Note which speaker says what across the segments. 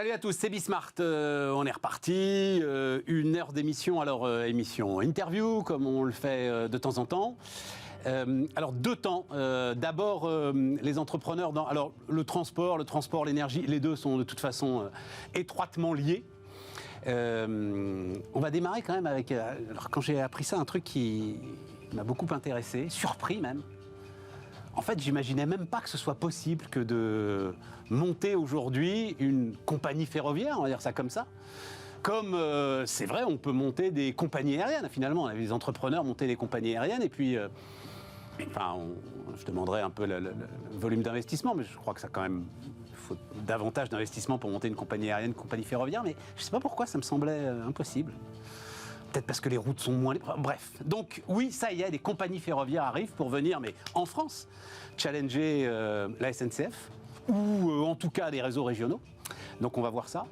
Speaker 1: Salut à tous, c'est Bismart. On est reparti. Une heure d'émission, alors émission interview, comme on le fait de temps en temps. Alors deux temps. D'abord, les entrepreneurs dans alors le transport, l'énergie, les deux sont de toute façon étroitement liés. On va démarrer quand même avec, alors quand j'ai appris ça, un truc qui m'a beaucoup intéressé, surpris même. En fait, j'imaginais même pas que ce soit possible que de monter aujourd'hui une compagnie ferroviaire, on va dire ça comme ça. Comme c'est vrai, on peut monter des compagnies aériennes. Finalement, les entrepreneurs montaient des compagnies aériennes et puis, je demanderais un peu le volume d'investissement, mais je crois que ça quand même faut davantage d'investissement pour monter une compagnie aérienne, une compagnie ferroviaire. Mais je ne sais pas pourquoi ça me semblait impossible. Peut-être parce que les routes sont moins libres. Bref, donc oui, ça y est, des compagnies ferroviaires arrivent pour venir, mais en France, challenger la SNCF, ou en tout cas des réseaux régionaux. Donc on va voir ça.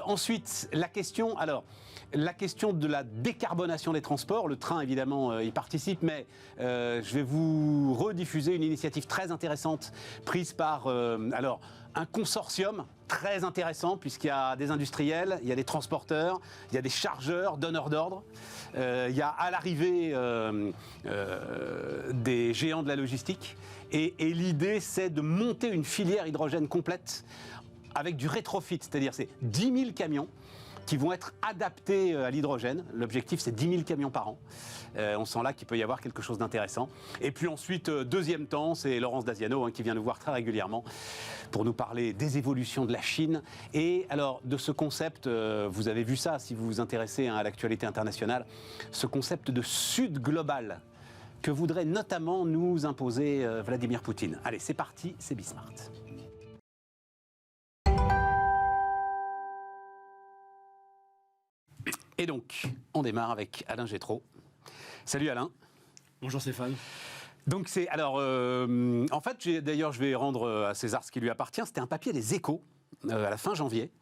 Speaker 1: Ensuite, la question de la décarbonation des transports. Le train, évidemment, y participe, mais je vais vous rediffuser une initiative très intéressante prise par un consortium très intéressant, puisqu'il y a des industriels, il y a des transporteurs, il y a des chargeurs, donneurs d'ordre. Il y a à l'arrivée des géants de la logistique. Et l'idée, c'est de monter une filière hydrogène complète avec du rétrofit, c'est-à-dire c'est 10 000 camions qui vont être adaptés à l'hydrogène. L'objectif, c'est 10 000 camions par an. On sent là qu'il peut y avoir quelque chose d'intéressant. Et puis ensuite, deuxième temps, c'est Laurence Daziano qui vient nous voir très régulièrement pour nous parler des évolutions de la Chine. Et alors, de ce concept, vous avez vu ça si vous vous intéressez à l'actualité internationale, ce concept de Sud global que voudrait notamment nous imposer Vladimir Poutine. Allez, c'est parti, c'est Bismart. Et donc, on démarre avec Alain Gétraud. Salut Alain.
Speaker 2: Bonjour Stéphane.
Speaker 1: Donc c'est, alors, en fait, d'ailleurs, je vais rendre à César ce qui lui appartient. C'était un papier des Échos, à la fin janvier,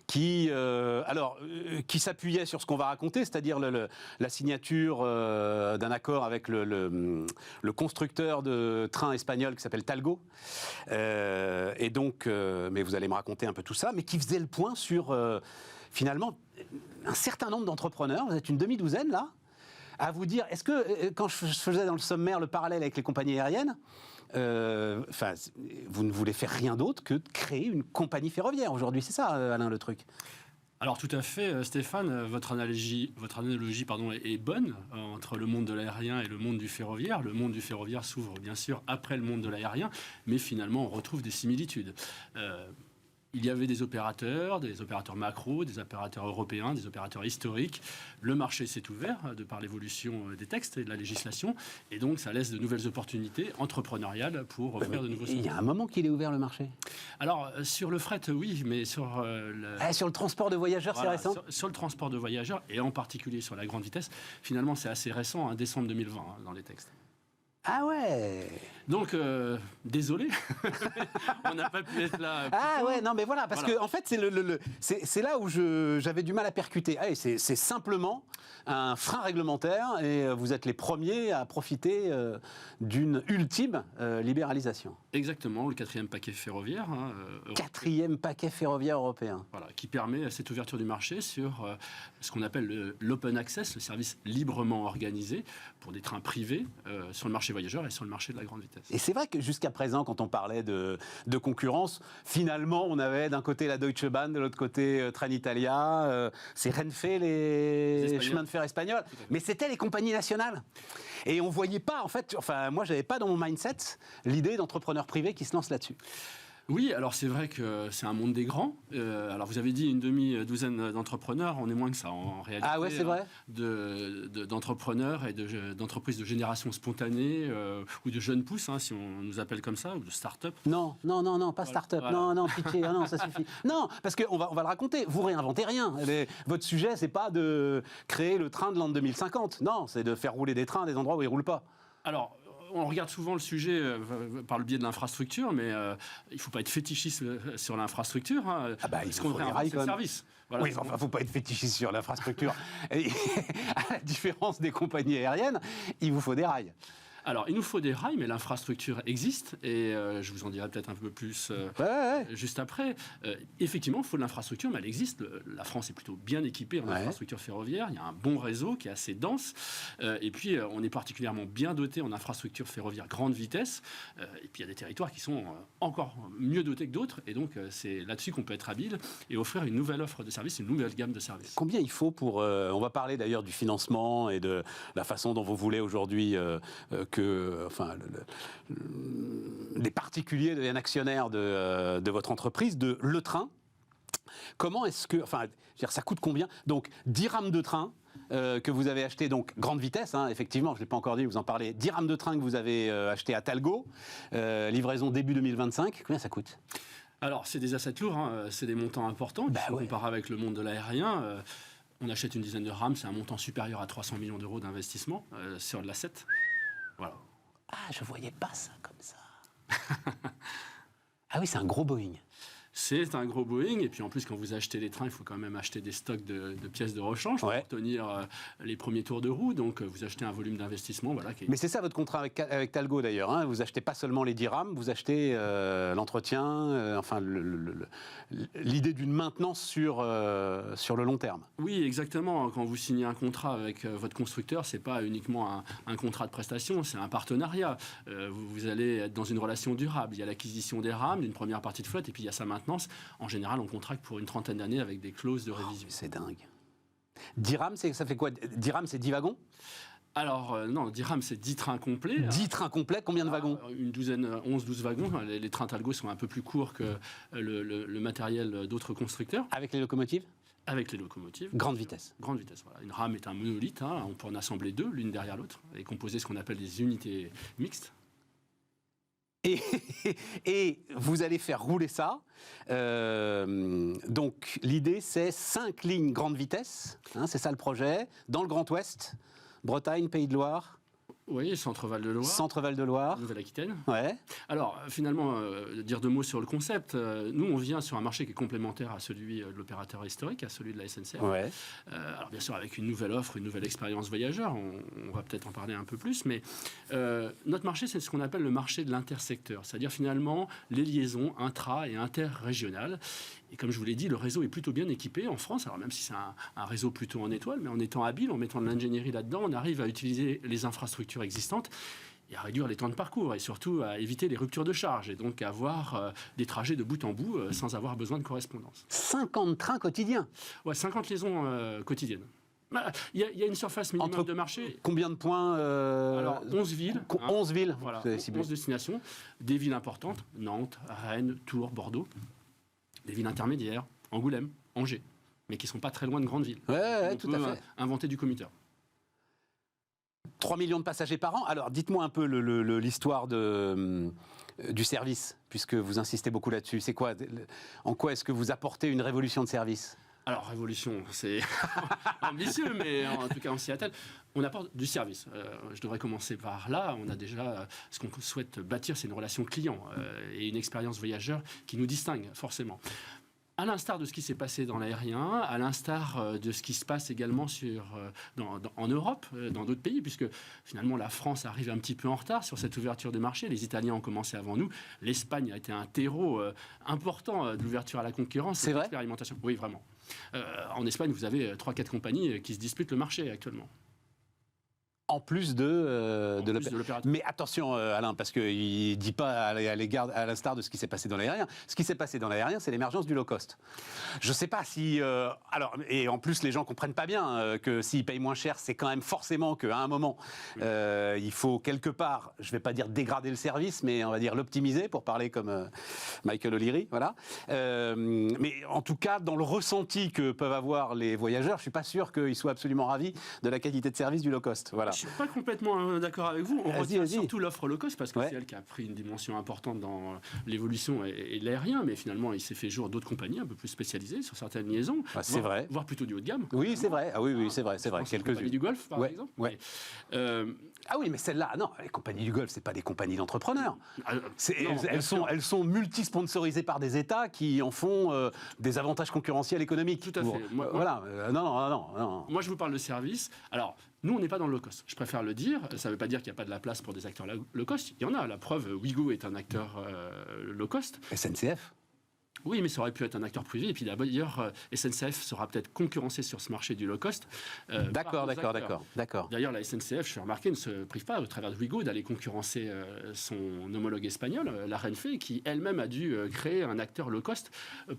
Speaker 1: qui s'appuyait sur ce qu'on va raconter, c'est-à-dire la signature d'un accord avec le constructeur de trains espagnol qui s'appelle Talgo. Et donc, mais vous allez me raconter un peu tout ça, mais qui faisait le point sur, finalement, un certain nombre d'entrepreneurs, vous êtes une demi-douzaine là, à vous dire, est-ce que, quand je faisais dans le sommaire le parallèle avec les compagnies aériennes, vous ne voulez faire rien d'autre que de créer une compagnie ferroviaire aujourd'hui, c'est ça Alain le truc?
Speaker 2: Alors tout à fait Stéphane, votre analogie est bonne entre le monde de l'aérien et le monde du ferroviaire. Le monde du ferroviaire s'ouvre bien sûr après le monde de l'aérien, mais finalement on retrouve des similitudes. Il y avait des opérateurs macro, des opérateurs européens, des opérateurs historiques. Le marché s'est ouvert de par l'évolution des textes et de la législation. Et donc, ça laisse de nouvelles opportunités entrepreneuriales pour offrir de nouveaux services.
Speaker 1: Il y a un moment qu'il est ouvert, le marché.
Speaker 2: Alors, sur le fret, oui, mais sur
Speaker 1: sur le transport de voyageurs,
Speaker 2: voilà,
Speaker 1: c'est récent
Speaker 2: sur le transport de voyageurs, et en particulier sur la grande vitesse, finalement, c'est assez récent, décembre 2020, dans les textes.
Speaker 1: Ah ouais.
Speaker 2: Donc, désolé, on n'a pas pu être là.
Speaker 1: Ah ouais, non mais voilà, parce que en fait, c'est là où j'avais du mal à percuter. Ah, c'est simplement un frein réglementaire et vous êtes les premiers à profiter d'une ultime libéralisation.
Speaker 2: Exactement, le quatrième paquet ferroviaire.
Speaker 1: Quatrième paquet ferroviaire européen.
Speaker 2: Voilà, qui permet cette ouverture du marché sur ce qu'on appelle l'open access, le service librement organisé pour des trains privés sur le marché voyageurs et sur le marché de la grande vitesse.
Speaker 1: Et c'est vrai que jusqu'à présent, quand on parlait de concurrence, finalement, on avait d'un côté la Deutsche Bahn, de l'autre côté Trenitalia, c'est Renfe, les chemins de fer espagnols, mais c'était les compagnies nationales. Et on voyait pas, en fait, enfin, moi, j'avais pas dans mon mindset l'idée d'entrepreneurs privés qui se lancent là-dessus.
Speaker 2: Oui, alors c'est vrai que c'est un monde des grands. Alors vous avez dit une demi-douzaine d'entrepreneurs, on est moins que ça en réalité.
Speaker 1: Ah ouais, c'est vrai.
Speaker 2: D'entrepreneurs et d'entreprises de génération spontanée ou de jeunes pousses, si on nous appelle comme ça, ou de start-up.
Speaker 1: Non, pas start-up, voilà. Non, pitié, non, ça suffit. Non, parce qu'on va le raconter, vous réinventez rien. Votre sujet, c'est pas de créer le train de l'an 2050, non, c'est de faire rouler des trains à des endroits où ils roulent pas.
Speaker 2: Alors, on regarde souvent le sujet par le biais de l'infrastructure, mais il ne faut pas être fétichiste sur l'infrastructure.
Speaker 1: Il faut des rails,
Speaker 2: le service. Voilà.
Speaker 1: Oui, enfin, il ne faut pas être fétichiste sur l'infrastructure. À la différence des compagnies aériennes, il vous faut des rails.
Speaker 2: Alors, il nous faut des rails, mais l'infrastructure existe, et je vous en dirai peut-être un peu plus juste après. Effectivement, il faut de l'infrastructure, mais elle existe. La France est plutôt bien équipée en infrastructure ferroviaire. Il y a un bon réseau qui est assez dense, et puis on est particulièrement bien doté en infrastructure ferroviaire grande vitesse, et puis il y a des territoires qui sont encore mieux dotés que d'autres, et donc c'est là-dessus qu'on peut être habile et offrir une nouvelle offre de services, une nouvelle gamme de services.
Speaker 1: Combien il faut pour... on va parler d'ailleurs du financement et de la façon dont vous voulez aujourd'hui que les particuliers deviennent actionnaires de votre entreprise, de Le Train. Comment est-ce que... Enfin, je veux dire, ça coûte combien? Donc, 10 rames de train que vous avez acheté, donc grande vitesse, hein, effectivement, je ne l'ai pas encore dit, vous en parlez. 10 rames de train que vous avez acheté à Talgo, livraison début 2025. Combien ça coûte?
Speaker 2: Alors, c'est des assets lourds, hein, c'est des montants importants. Il faut comparer avec le monde de l'aérien. On achète une dizaine de rames, c'est un montant supérieur à 300 millions d'euros d'investissement sur de l'asset. Voilà.
Speaker 1: Ah, je ne voyais pas ça comme ça. Ah oui, c'est un gros Boeing.
Speaker 2: C'est un gros Boeing, et puis en plus, quand vous achetez les trains, il faut quand même acheter des stocks de pièces de rechange pour tenir les premiers tours de roue. Donc, vous achetez un volume d'investissement. Voilà,
Speaker 1: Mais c'est ça votre contrat avec Talgo d'ailleurs. Hein. Vous achetez pas seulement les 10 rames, vous achetez l'entretien, l'idée d'une maintenance sur le long terme.
Speaker 2: Oui, exactement. Quand vous signez un contrat avec votre constructeur, c'est pas uniquement un contrat de prestation, c'est un partenariat. Vous allez être dans une relation durable. Il y a l'acquisition des rames, d'une première partie de flotte, et puis il y a sa maintenance. En général, on contracte pour une trentaine d'années avec des clauses de révision.
Speaker 1: C'est dingue. 10 rames, ça fait quoi? 10 rames, c'est 10 wagons?
Speaker 2: Alors, non, 10 rames, c'est 10 trains complets.
Speaker 1: 10 trains complets, combien de wagons?
Speaker 2: Une douzaine, 11-12 wagons. Les trains Talgo sont un peu plus courts que le matériel d'autres constructeurs.
Speaker 1: Avec les locomotives?
Speaker 2: Avec les locomotives.
Speaker 1: Grande vitesse.
Speaker 2: Grande vitesse, voilà. Une rame est un monolithe, hein, on peut en assembler deux, l'une derrière l'autre, et composer ce qu'on appelle des unités mixtes.
Speaker 1: Et vous allez faire rouler ça. Donc l'idée, c'est 5 lignes grande vitesse, hein, c'est ça le projet, dans le Grand Ouest, Bretagne, Pays de Loire.
Speaker 2: Oui, Centre-Val de Loire.
Speaker 1: Centre-Val de Loire.
Speaker 2: Nouvelle-Aquitaine.
Speaker 1: Ouais.
Speaker 2: Alors, finalement, dire deux mots sur le concept. Nous, on vient sur un marché qui est complémentaire à celui de l'opérateur historique, à celui de la SNCF.
Speaker 1: Ouais.
Speaker 2: Alors, bien sûr, avec une nouvelle offre, une nouvelle expérience voyageur, on va peut-être en parler un peu plus, mais notre marché, c'est ce qu'on appelle le marché de l'intersecteur, c'est-à-dire finalement les liaisons intra- et interrégionales. Et comme je vous l'ai dit, le réseau est plutôt bien équipé en France, alors même si c'est un réseau plutôt en étoile, mais en étant habile, en mettant de l'ingénierie là-dedans, on arrive à utiliser les infrastructures existantes et à réduire les temps de parcours et surtout à éviter les ruptures de charge et donc à avoir des trajets de bout en bout sans avoir besoin de correspondance.
Speaker 1: 50 trains quotidiens?
Speaker 2: Ouais, 50 liaisons quotidiennes. Il y a une surface minimum de marché.
Speaker 1: Combien de points
Speaker 2: Alors, 11 villes.
Speaker 1: 11 villes.
Speaker 2: Voilà, 11 destinations. Des villes importantes, Nantes, Rennes, Tours, Bordeaux. Des villes intermédiaires, Angoulême, Angers, mais qui ne sont pas très loin de grandes villes.
Speaker 1: Ouais, tout à fait.
Speaker 2: Inventer du commuteur.
Speaker 1: 3 millions de passagers par an. Alors, dites-moi un peu l'histoire du service, puisque vous insistez beaucoup là-dessus. C'est quoi? En quoi est-ce que vous apportez une révolution de service?
Speaker 2: Alors, révolution, c'est ambitieux, mais en tout cas, on s'y attelle. On apporte du service. Je devrais commencer par là. On a déjà ce qu'on souhaite bâtir, c'est une relation client et une expérience voyageur qui nous distingue forcément. À l'instar de ce qui s'est passé dans l'aérien, à l'instar de ce qui se passe également en Europe, dans d'autres pays, puisque finalement la France arrive un petit peu en retard sur cette ouverture de marché. Les Italiens ont commencé avant nous. L'Espagne a été un terreau important de l'ouverture à la concurrence.
Speaker 1: C'est vrai?
Speaker 2: L'expérimentation. Oui, vraiment. En Espagne, vous avez 3-4 compagnies qui se disputent le marché actuellement.
Speaker 1: En plus de
Speaker 2: l'opérateur.
Speaker 1: Mais attention, Alain, parce qu'il ne dit pas à l'instar de ce qui s'est passé dans l'aérien. Ce qui s'est passé dans l'aérien, c'est l'émergence du low cost. Je ne sais pas si... et en plus, les gens ne comprennent pas bien que s'ils payent moins cher, c'est quand même forcément qu'à un moment, il faut quelque part, je ne vais pas dire dégrader le service, mais on va dire l'optimiser, pour parler comme Michael O'Leary. Voilà. Mais en tout cas, dans le ressenti que peuvent avoir les voyageurs, je ne suis pas sûr qu'ils soient absolument ravis de la qualité de service du low cost. Voilà.
Speaker 2: Je ne suis pas complètement d'accord avec vous. On retient surtout l'offre low cost parce que c'est elle qui a pris une dimension importante dans l'évolution et l'aérien, mais finalement, il s'est fait jour d'autres compagnies un peu plus spécialisées sur certaines liaisons.
Speaker 1: C'est vrai.
Speaker 2: Voire plutôt du haut de gamme.
Speaker 1: Oui, c'est vrai. Ah oui, c'est vrai.
Speaker 2: Quelques-unes. Du Golfe, par exemple.
Speaker 1: Ouais. Ah oui, mais celles-là, non, les compagnies du Golfe, c'est pas des compagnies d'entrepreneurs. Elles sont multi-sponsorisées par des États qui en font des avantages concurrentiels économiques.
Speaker 2: Tout à fait.
Speaker 1: Non.
Speaker 2: Moi, je vous parle de service. Alors, Nous, on n'est pas dans le low cost. Je préfère le dire. Ça ne veut pas dire qu'il n'y a pas de la place pour des acteurs low cost. Il y en a. La preuve, Ouigo est un acteur low cost.
Speaker 1: SNCF.
Speaker 2: Oui, mais ça aurait pu être un acteur privé. Et puis d'ailleurs, SNCF sera peut-être concurrencé sur ce marché du low cost.
Speaker 1: D'accord.
Speaker 2: D'ailleurs, la SNCF, je fais remarquer, ne se prive pas, au travers de Ouigo, d'aller concurrencer son homologue espagnol, la Renfe, qui elle-même a dû créer un acteur low cost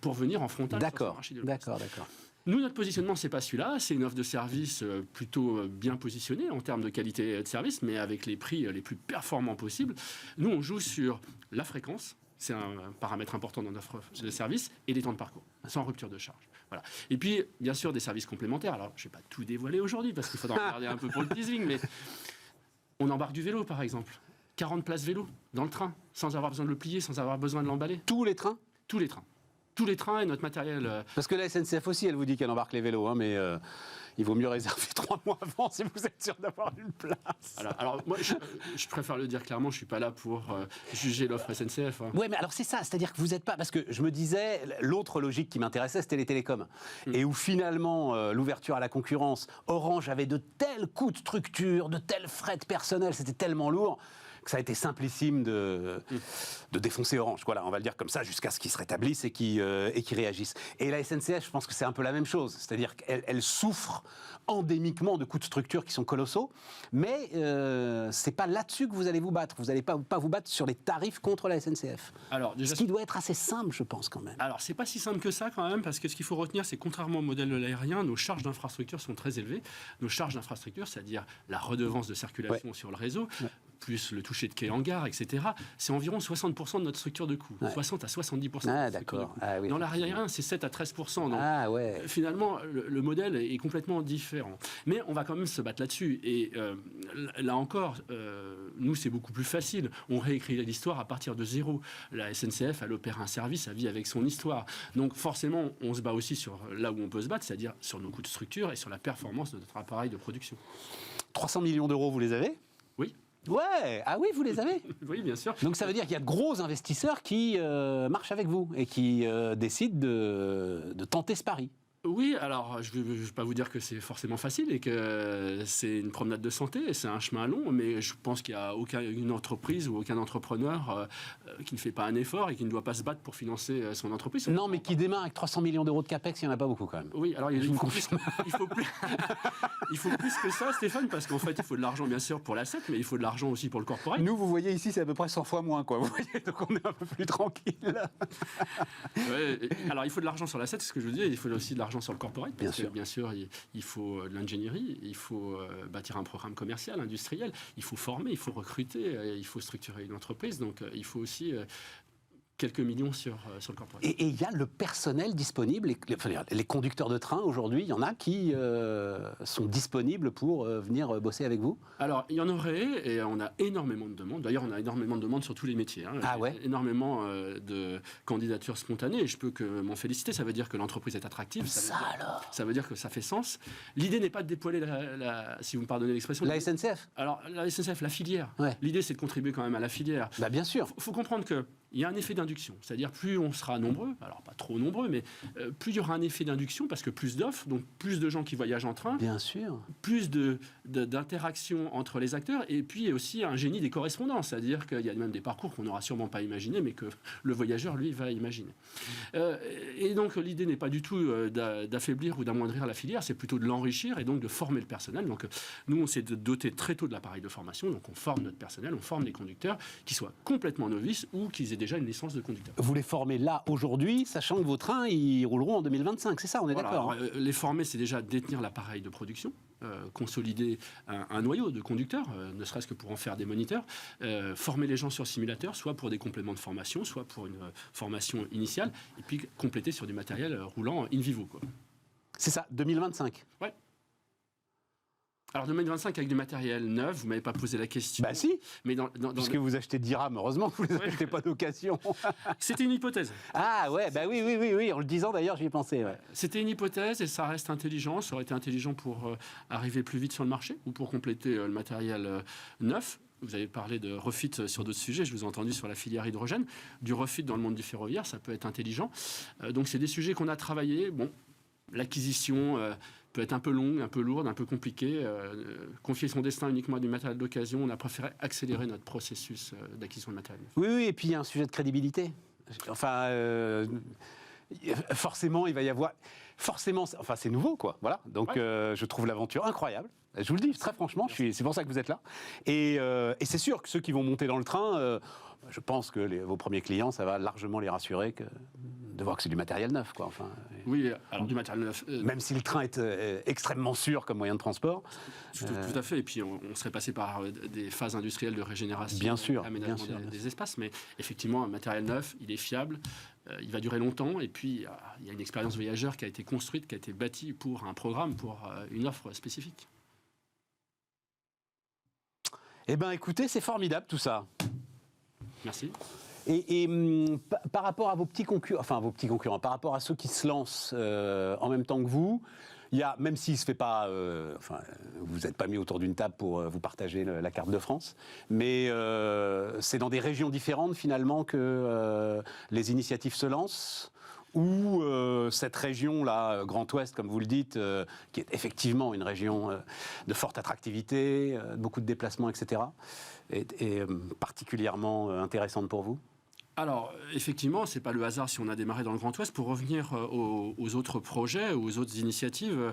Speaker 2: pour venir en frontal sur ce marché du low cost.
Speaker 1: D'accord.
Speaker 2: Nous, notre positionnement, c'est pas celui-là. C'est une offre de service plutôt bien positionnée en termes de qualité de service, mais avec les prix les plus performants possibles. Nous, on joue sur la fréquence. C'est un paramètre important dans notre offre de service, et les temps de parcours, sans rupture de charge. Voilà. Et puis, bien sûr, des services complémentaires. Alors, je ne vais pas tout dévoiler aujourd'hui, parce qu'il faudra regarder un peu pour le teasing, mais on embarque du vélo, par exemple. 40 places vélo dans le train, sans avoir besoin de le plier, sans avoir besoin de l'emballer.
Speaker 1: Tous les trains ?
Speaker 2: Tous les trains. Tous les trains et notre matériel.
Speaker 1: Parce que la SNCF aussi, elle vous dit qu'elle embarque les vélos, hein, mais il vaut mieux réserver 3 mois avant si vous êtes sûr d'avoir une place.
Speaker 2: Alors moi, je préfère le dire clairement, je ne suis pas là pour juger l'offre SNCF. Hein.
Speaker 1: Oui, mais alors c'est ça, c'est-à-dire que vous n'êtes pas... Parce que je me disais, l'autre logique qui m'intéressait, c'était les télécoms. Et où finalement, l'ouverture à la concurrence, Orange avait de tels coûts de structure, de tels frais de personnel, c'était tellement lourd que ça a été simplissime de défoncer Orange. Voilà, on va le dire comme ça, jusqu'à ce qu'ils se rétablissent et qu'ils réagissent. Et la SNCF, je pense que c'est un peu la même chose. C'est-à-dire qu'elle souffre endémiquement de coûts de structure qui sont colossaux, mais c'est pas là-dessus que vous allez vous battre. Vous n'allez pas vous battre sur les tarifs contre la SNCF.
Speaker 2: Alors, déjà,
Speaker 1: ce qui doit être assez simple, je pense, quand même.
Speaker 2: Alors, c'est pas si simple que ça, quand même, parce que ce qu'il faut retenir, c'est que contrairement au modèle de l'aérien, nos charges d'infrastructure sont très élevées. Nos charges d'infrastructure, c'est-à-dire la redevance de circulation sur le réseau, plus le toucher de quai hangar, etc., c'est environ 60% de notre structure de coût. 60 à 70%.
Speaker 1: Ah, d'accord. Ah, oui,
Speaker 2: dans l'aérien, c'est 7 à 13%. Donc, finalement, le modèle est complètement différent. Mais on va quand même se battre là-dessus. Et là encore, nous, c'est beaucoup plus facile. On réécrit l'histoire à partir de zéro. La SNCF, elle opère un service, elle vit avec son histoire. Donc, forcément, on se bat aussi sur là où on peut se battre, c'est-à-dire sur nos coûts de structure et sur la performance de notre appareil de production.
Speaker 1: 300 millions d'euros, vous les avez ?
Speaker 2: Oui.
Speaker 1: Ouais, ah oui, vous les avez ?
Speaker 2: Oui, bien sûr.
Speaker 1: Donc ça veut dire qu'il y a de gros investisseurs qui marchent avec vous et qui décident de tenter ce pari.
Speaker 2: Oui, alors je ne vais pas vous dire que c'est forcément facile et que c'est une promenade de santé, et c'est un chemin long, mais je pense qu'il n'y a aucune entreprise ou aucun entrepreneur qui ne fait pas un effort et qui ne doit pas se battre pour financer son entreprise.
Speaker 1: Non, mais qui démarre avec 300 millions d'euros de capex, il n'y en a pas beaucoup quand même.
Speaker 2: Oui, alors il faut plus que ça, Stéphane, parce qu'en fait, il faut de l'argent bien sûr pour l'asset, mais il faut de l'argent aussi pour le corporate.
Speaker 1: Nous, vous voyez ici, c'est à peu près 100 fois moins, quoi. Vous voyez, donc on est un peu plus tranquille.
Speaker 2: Alors il faut de l'argent sur l'asset, c'est ce que je veux dire, il faut aussi de l'argent sur le corporate, parce que bien sûr, il faut de l'ingénierie, il faut bâtir un programme commercial, industriel, il faut former, il faut recruter, il faut structurer une entreprise, donc il faut aussi quelques millions sur le corporate.
Speaker 1: Et il y a le personnel disponible, les conducteurs de train aujourd'hui, il y en a qui sont disponibles pour venir bosser avec vous ?
Speaker 2: Alors, il y en aurait, et on a énormément de demandes. D'ailleurs, on a énormément de demandes sur tous les métiers. Hein.
Speaker 1: Ah ouais ?
Speaker 2: Énormément de candidatures spontanées, et je peux que m'en féliciter. Ça veut dire que l'entreprise est attractive. Ça veut dire que ça fait sens. L'idée n'est pas de dépoiler si vous me pardonnez l'expression.
Speaker 1: La SNCF ?
Speaker 2: Alors, la SNCF, la filière.
Speaker 1: Ouais.
Speaker 2: L'idée, c'est de contribuer quand même à la filière.
Speaker 1: Bah, bien sûr.
Speaker 2: Il faut comprendre que il y a un effet d'induction, c'est-à-dire plus on sera nombreux, alors pas trop nombreux, mais plus il y aura un effet d'induction parce que plus d'offres, donc plus de gens qui voyagent en train,
Speaker 1: bien sûr,
Speaker 2: plus d'interactions entre les acteurs, et puis aussi un génie des correspondances, c'est-à-dire qu'il y a même des parcours qu'on n'aura sûrement pas imaginés, mais que le voyageur, lui, va imaginer. Et donc l'idée n'est pas du tout d'affaiblir ou d'amoindrir la filière, c'est plutôt de l'enrichir et donc de former le personnel. Donc nous, on s'est doté très tôt de l'appareil de formation, donc on forme notre personnel, on forme les conducteurs, qu'ils soient complètement novices ou qu'ils aient déjà une licence de conducteur.
Speaker 1: Vous les formez là, aujourd'hui, sachant que vos trains, ils rouleront en 2025, c'est ça, on est d'accord, hein.
Speaker 2: Les former, c'est déjà détenir l'appareil de production, consolider un noyau de conducteurs, ne serait-ce que pour en faire des moniteurs, former les gens sur simulateur, soit pour des compléments de formation, soit pour une formation initiale, et puis compléter sur du matériel roulant in vivo, quoi.
Speaker 1: C'est ça, 2025.
Speaker 2: Ouais. Alors 2025 avec du matériel neuf, vous m'avez pas posé la question.
Speaker 1: Bah si,
Speaker 2: mais
Speaker 1: parce que vous achetez 10 rames, heureusement que vous les achetez pas d'occasion.
Speaker 2: C'était une hypothèse.
Speaker 1: Ah ouais, bah oui, en le disant d'ailleurs, j'y ai pensé. Ouais.
Speaker 2: C'était une hypothèse et ça reste intelligent. Ça aurait été intelligent pour arriver plus vite sur le marché ou pour compléter le matériel neuf. Vous avez parlé de refit sur d'autres sujets, je vous ai entendu sur la filière hydrogène. Du refit dans le monde du ferroviaire, ça peut être intelligent. Donc c'est des sujets qu'on a travaillés. Bon, l'acquisition peut être un peu longue, un peu lourde, un peu compliquée. Confier son destin uniquement à du matériel d'occasion, on a préféré accélérer notre processus d'acquisition de matériel.
Speaker 1: Oui, et puis il y a un sujet de crédibilité. Enfin, forcément, il va y avoir... Forcément, enfin, c'est nouveau, quoi. Voilà. Donc, je trouve l'aventure incroyable. Je vous le dis, très franchement, c'est pour ça que vous êtes là. Et c'est sûr que ceux qui vont monter dans le train, je pense que vos premiers clients, ça va largement les rassurer de voir que c'est du matériel neuf, quoi. Enfin,
Speaker 2: oui, alors du matériel neuf.
Speaker 1: Même si le train est extrêmement sûr comme moyen de transport.
Speaker 2: Tout à fait. Et puis, on serait passé par des phases industrielles de régénération,
Speaker 1: bien sûr,
Speaker 2: aménagement des espaces. Mais effectivement, un matériel neuf, il est fiable. Il va durer longtemps et puis il y a une expérience voyageur qui a été construite, qui a été bâtie pour un programme, pour une offre spécifique.
Speaker 1: Eh bien écoutez, c'est formidable tout ça.
Speaker 2: Merci.
Speaker 1: Et par rapport à vos petits concurrents, par rapport à ceux qui se lancent en même temps que vous, il y a, même s'il ne se fait pas, vous n'êtes pas mis autour d'une table pour vous partager la carte de France, mais c'est dans des régions différentes finalement que les initiatives se lancent, ou cette région-là, Grand Ouest, comme vous le dites, qui est effectivement une région de forte attractivité, beaucoup de déplacements, etc., est particulièrement intéressante pour vous ?
Speaker 2: Alors, effectivement, ce n'est pas le hasard si on a démarré dans le Grand Ouest. Pour revenir aux autres projets, aux autres initiatives,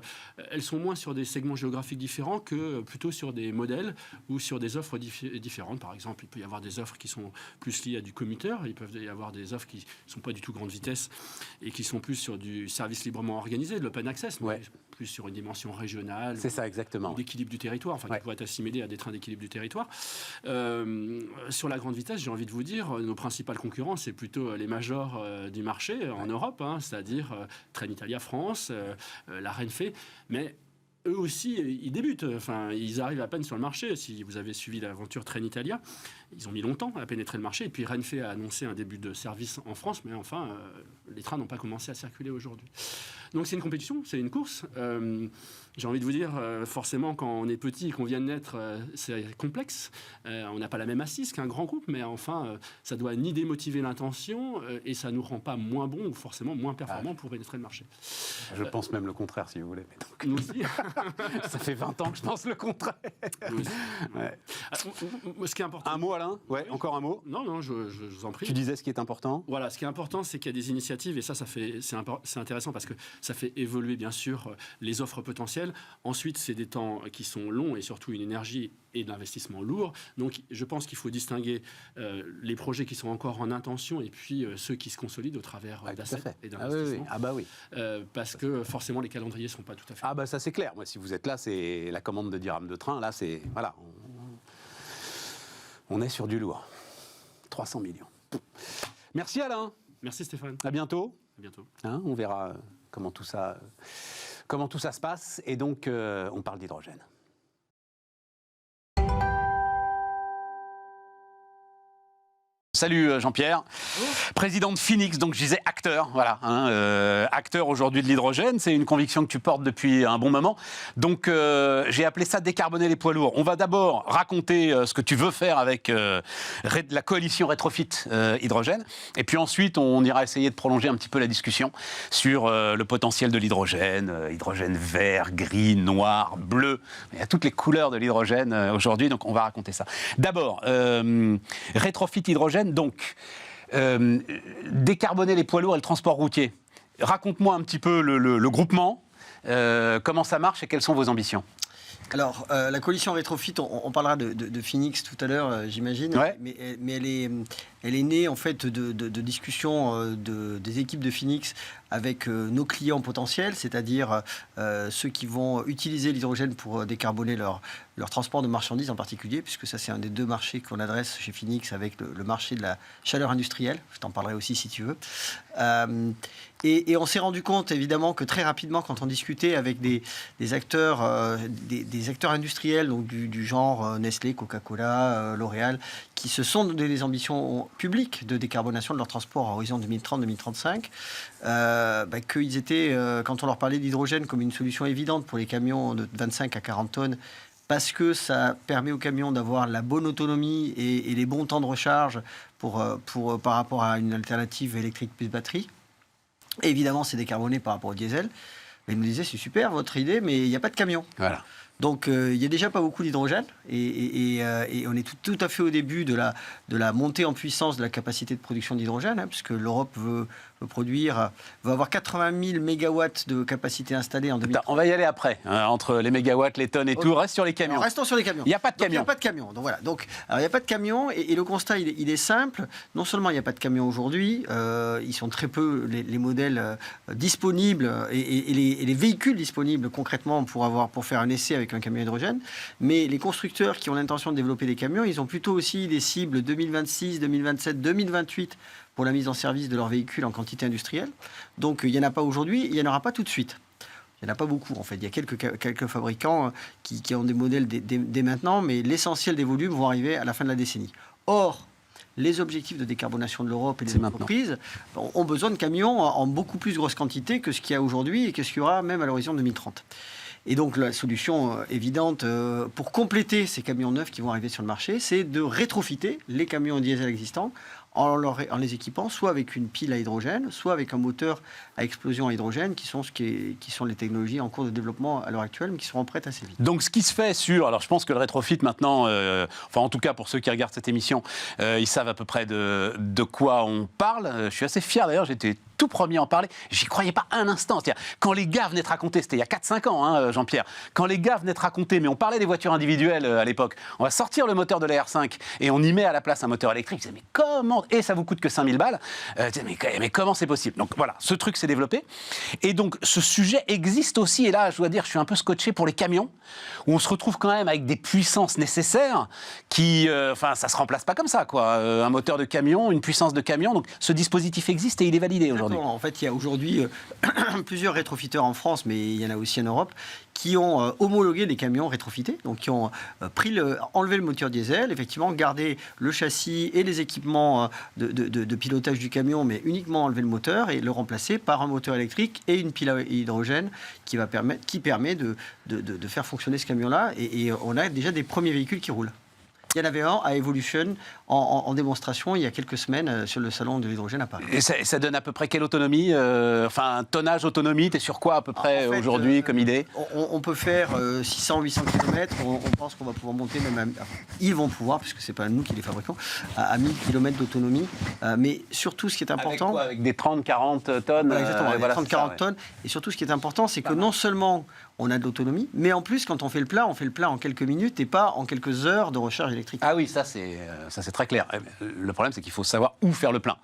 Speaker 2: elles sont moins sur des segments géographiques différents que plutôt sur des modèles ou sur des offres différentes. Par exemple, il peut y avoir des offres qui sont plus liées à du commuteur. Il peut y avoir des offres qui ne sont pas du tout grande vitesse et qui sont plus sur du service librement organisé, de l'open access, mais plus sur une dimension régionale.
Speaker 1: C'est ça, exactement.
Speaker 2: D'équilibre du territoire, qui pourrait être assimilé à des trains d'équilibre du territoire. Sur la grande vitesse, j'ai envie de vous dire, nos principales concurrents, c'est plutôt les majors du marché en Europe, c'est-à-dire Trenitalia France, la Renfe, mais eux aussi, ils débutent. Enfin, ils arrivent à peine sur le marché. Si vous avez suivi l'aventure Trenitalia, ils ont mis longtemps à pénétrer le marché. Et puis Renfe a annoncé un début de service en France, mais enfin, les trains n'ont pas commencé à circuler aujourd'hui. Donc c'est une compétition, c'est une course. J'ai envie de vous dire, forcément, quand on est petit et qu'on vient de naître, c'est complexe. On n'a pas la même assise qu'un grand groupe, mais enfin, ça doit ni démotiver l'intention et ça ne nous rend pas moins bons ou forcément moins performants pour pénétrer le marché.
Speaker 1: Je pense même le contraire, si vous voulez. Donc,
Speaker 2: nous aussi.
Speaker 1: Ça fait 20 ans que je pense le contraire.
Speaker 2: Nous aussi. Ce qui est important...
Speaker 1: Un mot, Alain ? Ouais, encore un mot ?
Speaker 2: Non, je vous en prie.
Speaker 1: Tu disais ce qui est important ?
Speaker 2: Voilà, ce qui est important, c'est qu'il y a des initiatives, et c'est intéressant parce que ça fait évoluer, bien sûr, les offres potentielles. Ensuite, c'est des temps qui sont longs et surtout une énergie et de l'investissement lourd. Donc, je pense qu'il faut distinguer les projets qui sont encore en intention et puis ceux qui se consolident au travers d'assets et d'investissements.
Speaker 1: Ah bah oui.
Speaker 2: Parce que forcément, les calendriers ne sont pas tout à fait...
Speaker 1: Ah bah ça, c'est clair. Moi, si vous êtes là, c'est la commande de dirhams de train. Là, c'est... Voilà. On est sur du lourd. 300 millions. Merci, Alain.
Speaker 2: Merci, Stéphane.
Speaker 1: À bientôt.
Speaker 2: À bientôt.
Speaker 1: On verra comment tout ça se passe. Et donc, on parle d'hydrogène. Salut Jean-Pierre, président de Phoenix, donc je disais acteur, voilà, acteur aujourd'hui de l'hydrogène, c'est une conviction que tu portes depuis un bon moment, donc j'ai appelé ça décarboner les poids lourds. On va d'abord raconter ce que tu veux faire avec la coalition Rétrofit hydrogène, et puis ensuite on ira essayer de prolonger un petit peu la discussion sur le potentiel de l'hydrogène, hydrogène vert, gris, noir, bleu, il y a toutes les couleurs de l'hydrogène aujourd'hui, donc on va raconter ça. D'abord, Rétrofit hydrogène, donc, décarboner les poids lourds et le transport routier. Raconte-moi un petit peu le groupement, comment ça marche et quelles sont vos ambitions.
Speaker 3: Alors, la coalition Rétrofit, on parlera de Phoenix tout à l'heure, j'imagine, mais elle est née en fait de discussions des équipes de Phoenix avec nos clients potentiels, c'est-à-dire ceux qui vont utiliser l'hydrogène pour décarboner leur transport de marchandises en particulier, puisque ça c'est un des deux marchés qu'on adresse chez Phoenix avec le marché de la chaleur industrielle. Je t'en parlerai aussi si tu veux. Et on s'est rendu compte évidemment que très rapidement, quand on discutait avec des acteurs, des acteurs industriels, donc du genre Nestlé, Coca-Cola, L'Oréal, qui se sont donné des ambitions publiques de décarbonation de leur transport à horizon 2030-2035, qu'ils étaient, quand on leur parlait d'hydrogène comme une solution évidente pour les camions de 25 à 40 tonnes, parce que ça permet aux camions d'avoir la bonne autonomie et les bons temps de recharge par rapport à une alternative électrique plus batterie. Et évidemment, c'est décarboné par rapport au diesel. Et ils nous disaient, c'est super votre idée, mais il n'y a pas de camion.
Speaker 1: Voilà.
Speaker 3: Donc, il n'y a déjà pas beaucoup d'hydrogène et on est tout à fait au début de la montée en puissance de la capacité de production d'hydrogène, puisque l'Europe veut avoir 80 000 mégawatts de capacité installée en 2030.
Speaker 1: On va y aller après, entre les mégawatts, les tonnes et tout. Reste sur les camions.
Speaker 3: Alors, restons sur les camions.
Speaker 1: Il n'y a pas de camions.
Speaker 3: Il n'y a pas de camions. Donc, voilà. Donc, il n'y a pas de camions et le constat, il est simple. Non seulement il n'y a pas de camions aujourd'hui, ils sont très peu les modèles disponibles et les véhicules disponibles concrètement pour faire un essai avec un camion hydrogène, mais les constructeurs qui ont l'intention de développer des camions, ils ont plutôt aussi des cibles 2026, 2027, 2028 pour la mise en service de leurs véhicules en quantité industrielle. Donc il n'y en a pas aujourd'hui, il n'y en aura pas tout de suite. Il n'y en a pas beaucoup en fait. Il y a quelques fabricants qui ont des modèles dès maintenant, mais l'essentiel des volumes vont arriver à la fin de la décennie. Or, les objectifs de décarbonation de l'Europe et des entreprises ont besoin de camions en beaucoup plus grosse quantité que ce qu'il y a aujourd'hui et que ce qu'il y aura même à l'horizon 2030. Et donc la solution évidente pour compléter ces camions neufs qui vont arriver sur le marché, c'est de rétrofiter les camions diesel existants en les équipant soit avec une pile à hydrogène, soit avec un moteur à explosion à hydrogène, qui sont les technologies en cours de développement à l'heure actuelle, mais qui seront prêtes assez vite.
Speaker 1: Donc ce qui se fait alors je pense que le rétrofit maintenant, en tout cas pour ceux qui regardent cette émission, ils savent à peu près de quoi on parle. Je suis assez fier d'ailleurs, j'étais tout premier à en parler. J'y croyais pas un instant. C'est-à-dire, quand les gars venaient te raconter, c'était il y a 4-5 ans, Jean-Pierre, quand les gars venaient te raconter, mais on parlait des voitures individuelles à l'époque, on va sortir le moteur de la R5 et on y met à la place un moteur électrique. Je disais, mais comment? Et ça vous coûte que 5000 balles. Je disais, mais comment c'est possible? Donc voilà, ce truc s'est développé. Et donc, ce sujet existe aussi. Et là, je dois dire, je suis un peu scotché pour les camions, où on se retrouve quand même avec des puissances nécessaires qui, ça se remplace pas comme ça, quoi. Un moteur de camion, une puissance de camion. Donc, ce dispositif existe et il est validé aujourd'hui.
Speaker 3: En fait, il y a aujourd'hui plusieurs rétrofiteurs en France, mais il y en a aussi en Europe, qui ont homologué des camions rétrofités, donc qui ont enlevé le moteur diesel, effectivement gardé le châssis et les équipements de pilotage du camion, mais uniquement enlever le moteur et le remplacer par un moteur électrique et une pile à hydrogène qui permet de faire fonctionner ce camion-là. Et on a déjà des premiers véhicules qui roulent. Il y en avait un à Evolution en démonstration il y a quelques semaines sur le salon de l'hydrogène à Paris.
Speaker 1: Et ça donne à peu près quelle autonomie tonnage, autonomie, t'es sur quoi à peu près aujourd'hui comme idée?
Speaker 3: On peut faire 600-800 km, on pense qu'on va pouvoir monter même ils vont pouvoir, puisque c'est pas nous qui les fabriquons, à 1000 km d'autonomie. Mais surtout ce qui est important...
Speaker 1: Avec des 30-40 tonnes
Speaker 3: Voilà, exactement, 30-40 tonnes. Et surtout ce qui est important, c'est que non seulement on a de l'autonomie, mais en plus quand on fait le plein en quelques minutes et pas en quelques heures de recharge électrique.
Speaker 1: Ah oui, ça c'est très clair. Le problème, c'est qu'il faut savoir où faire le plein.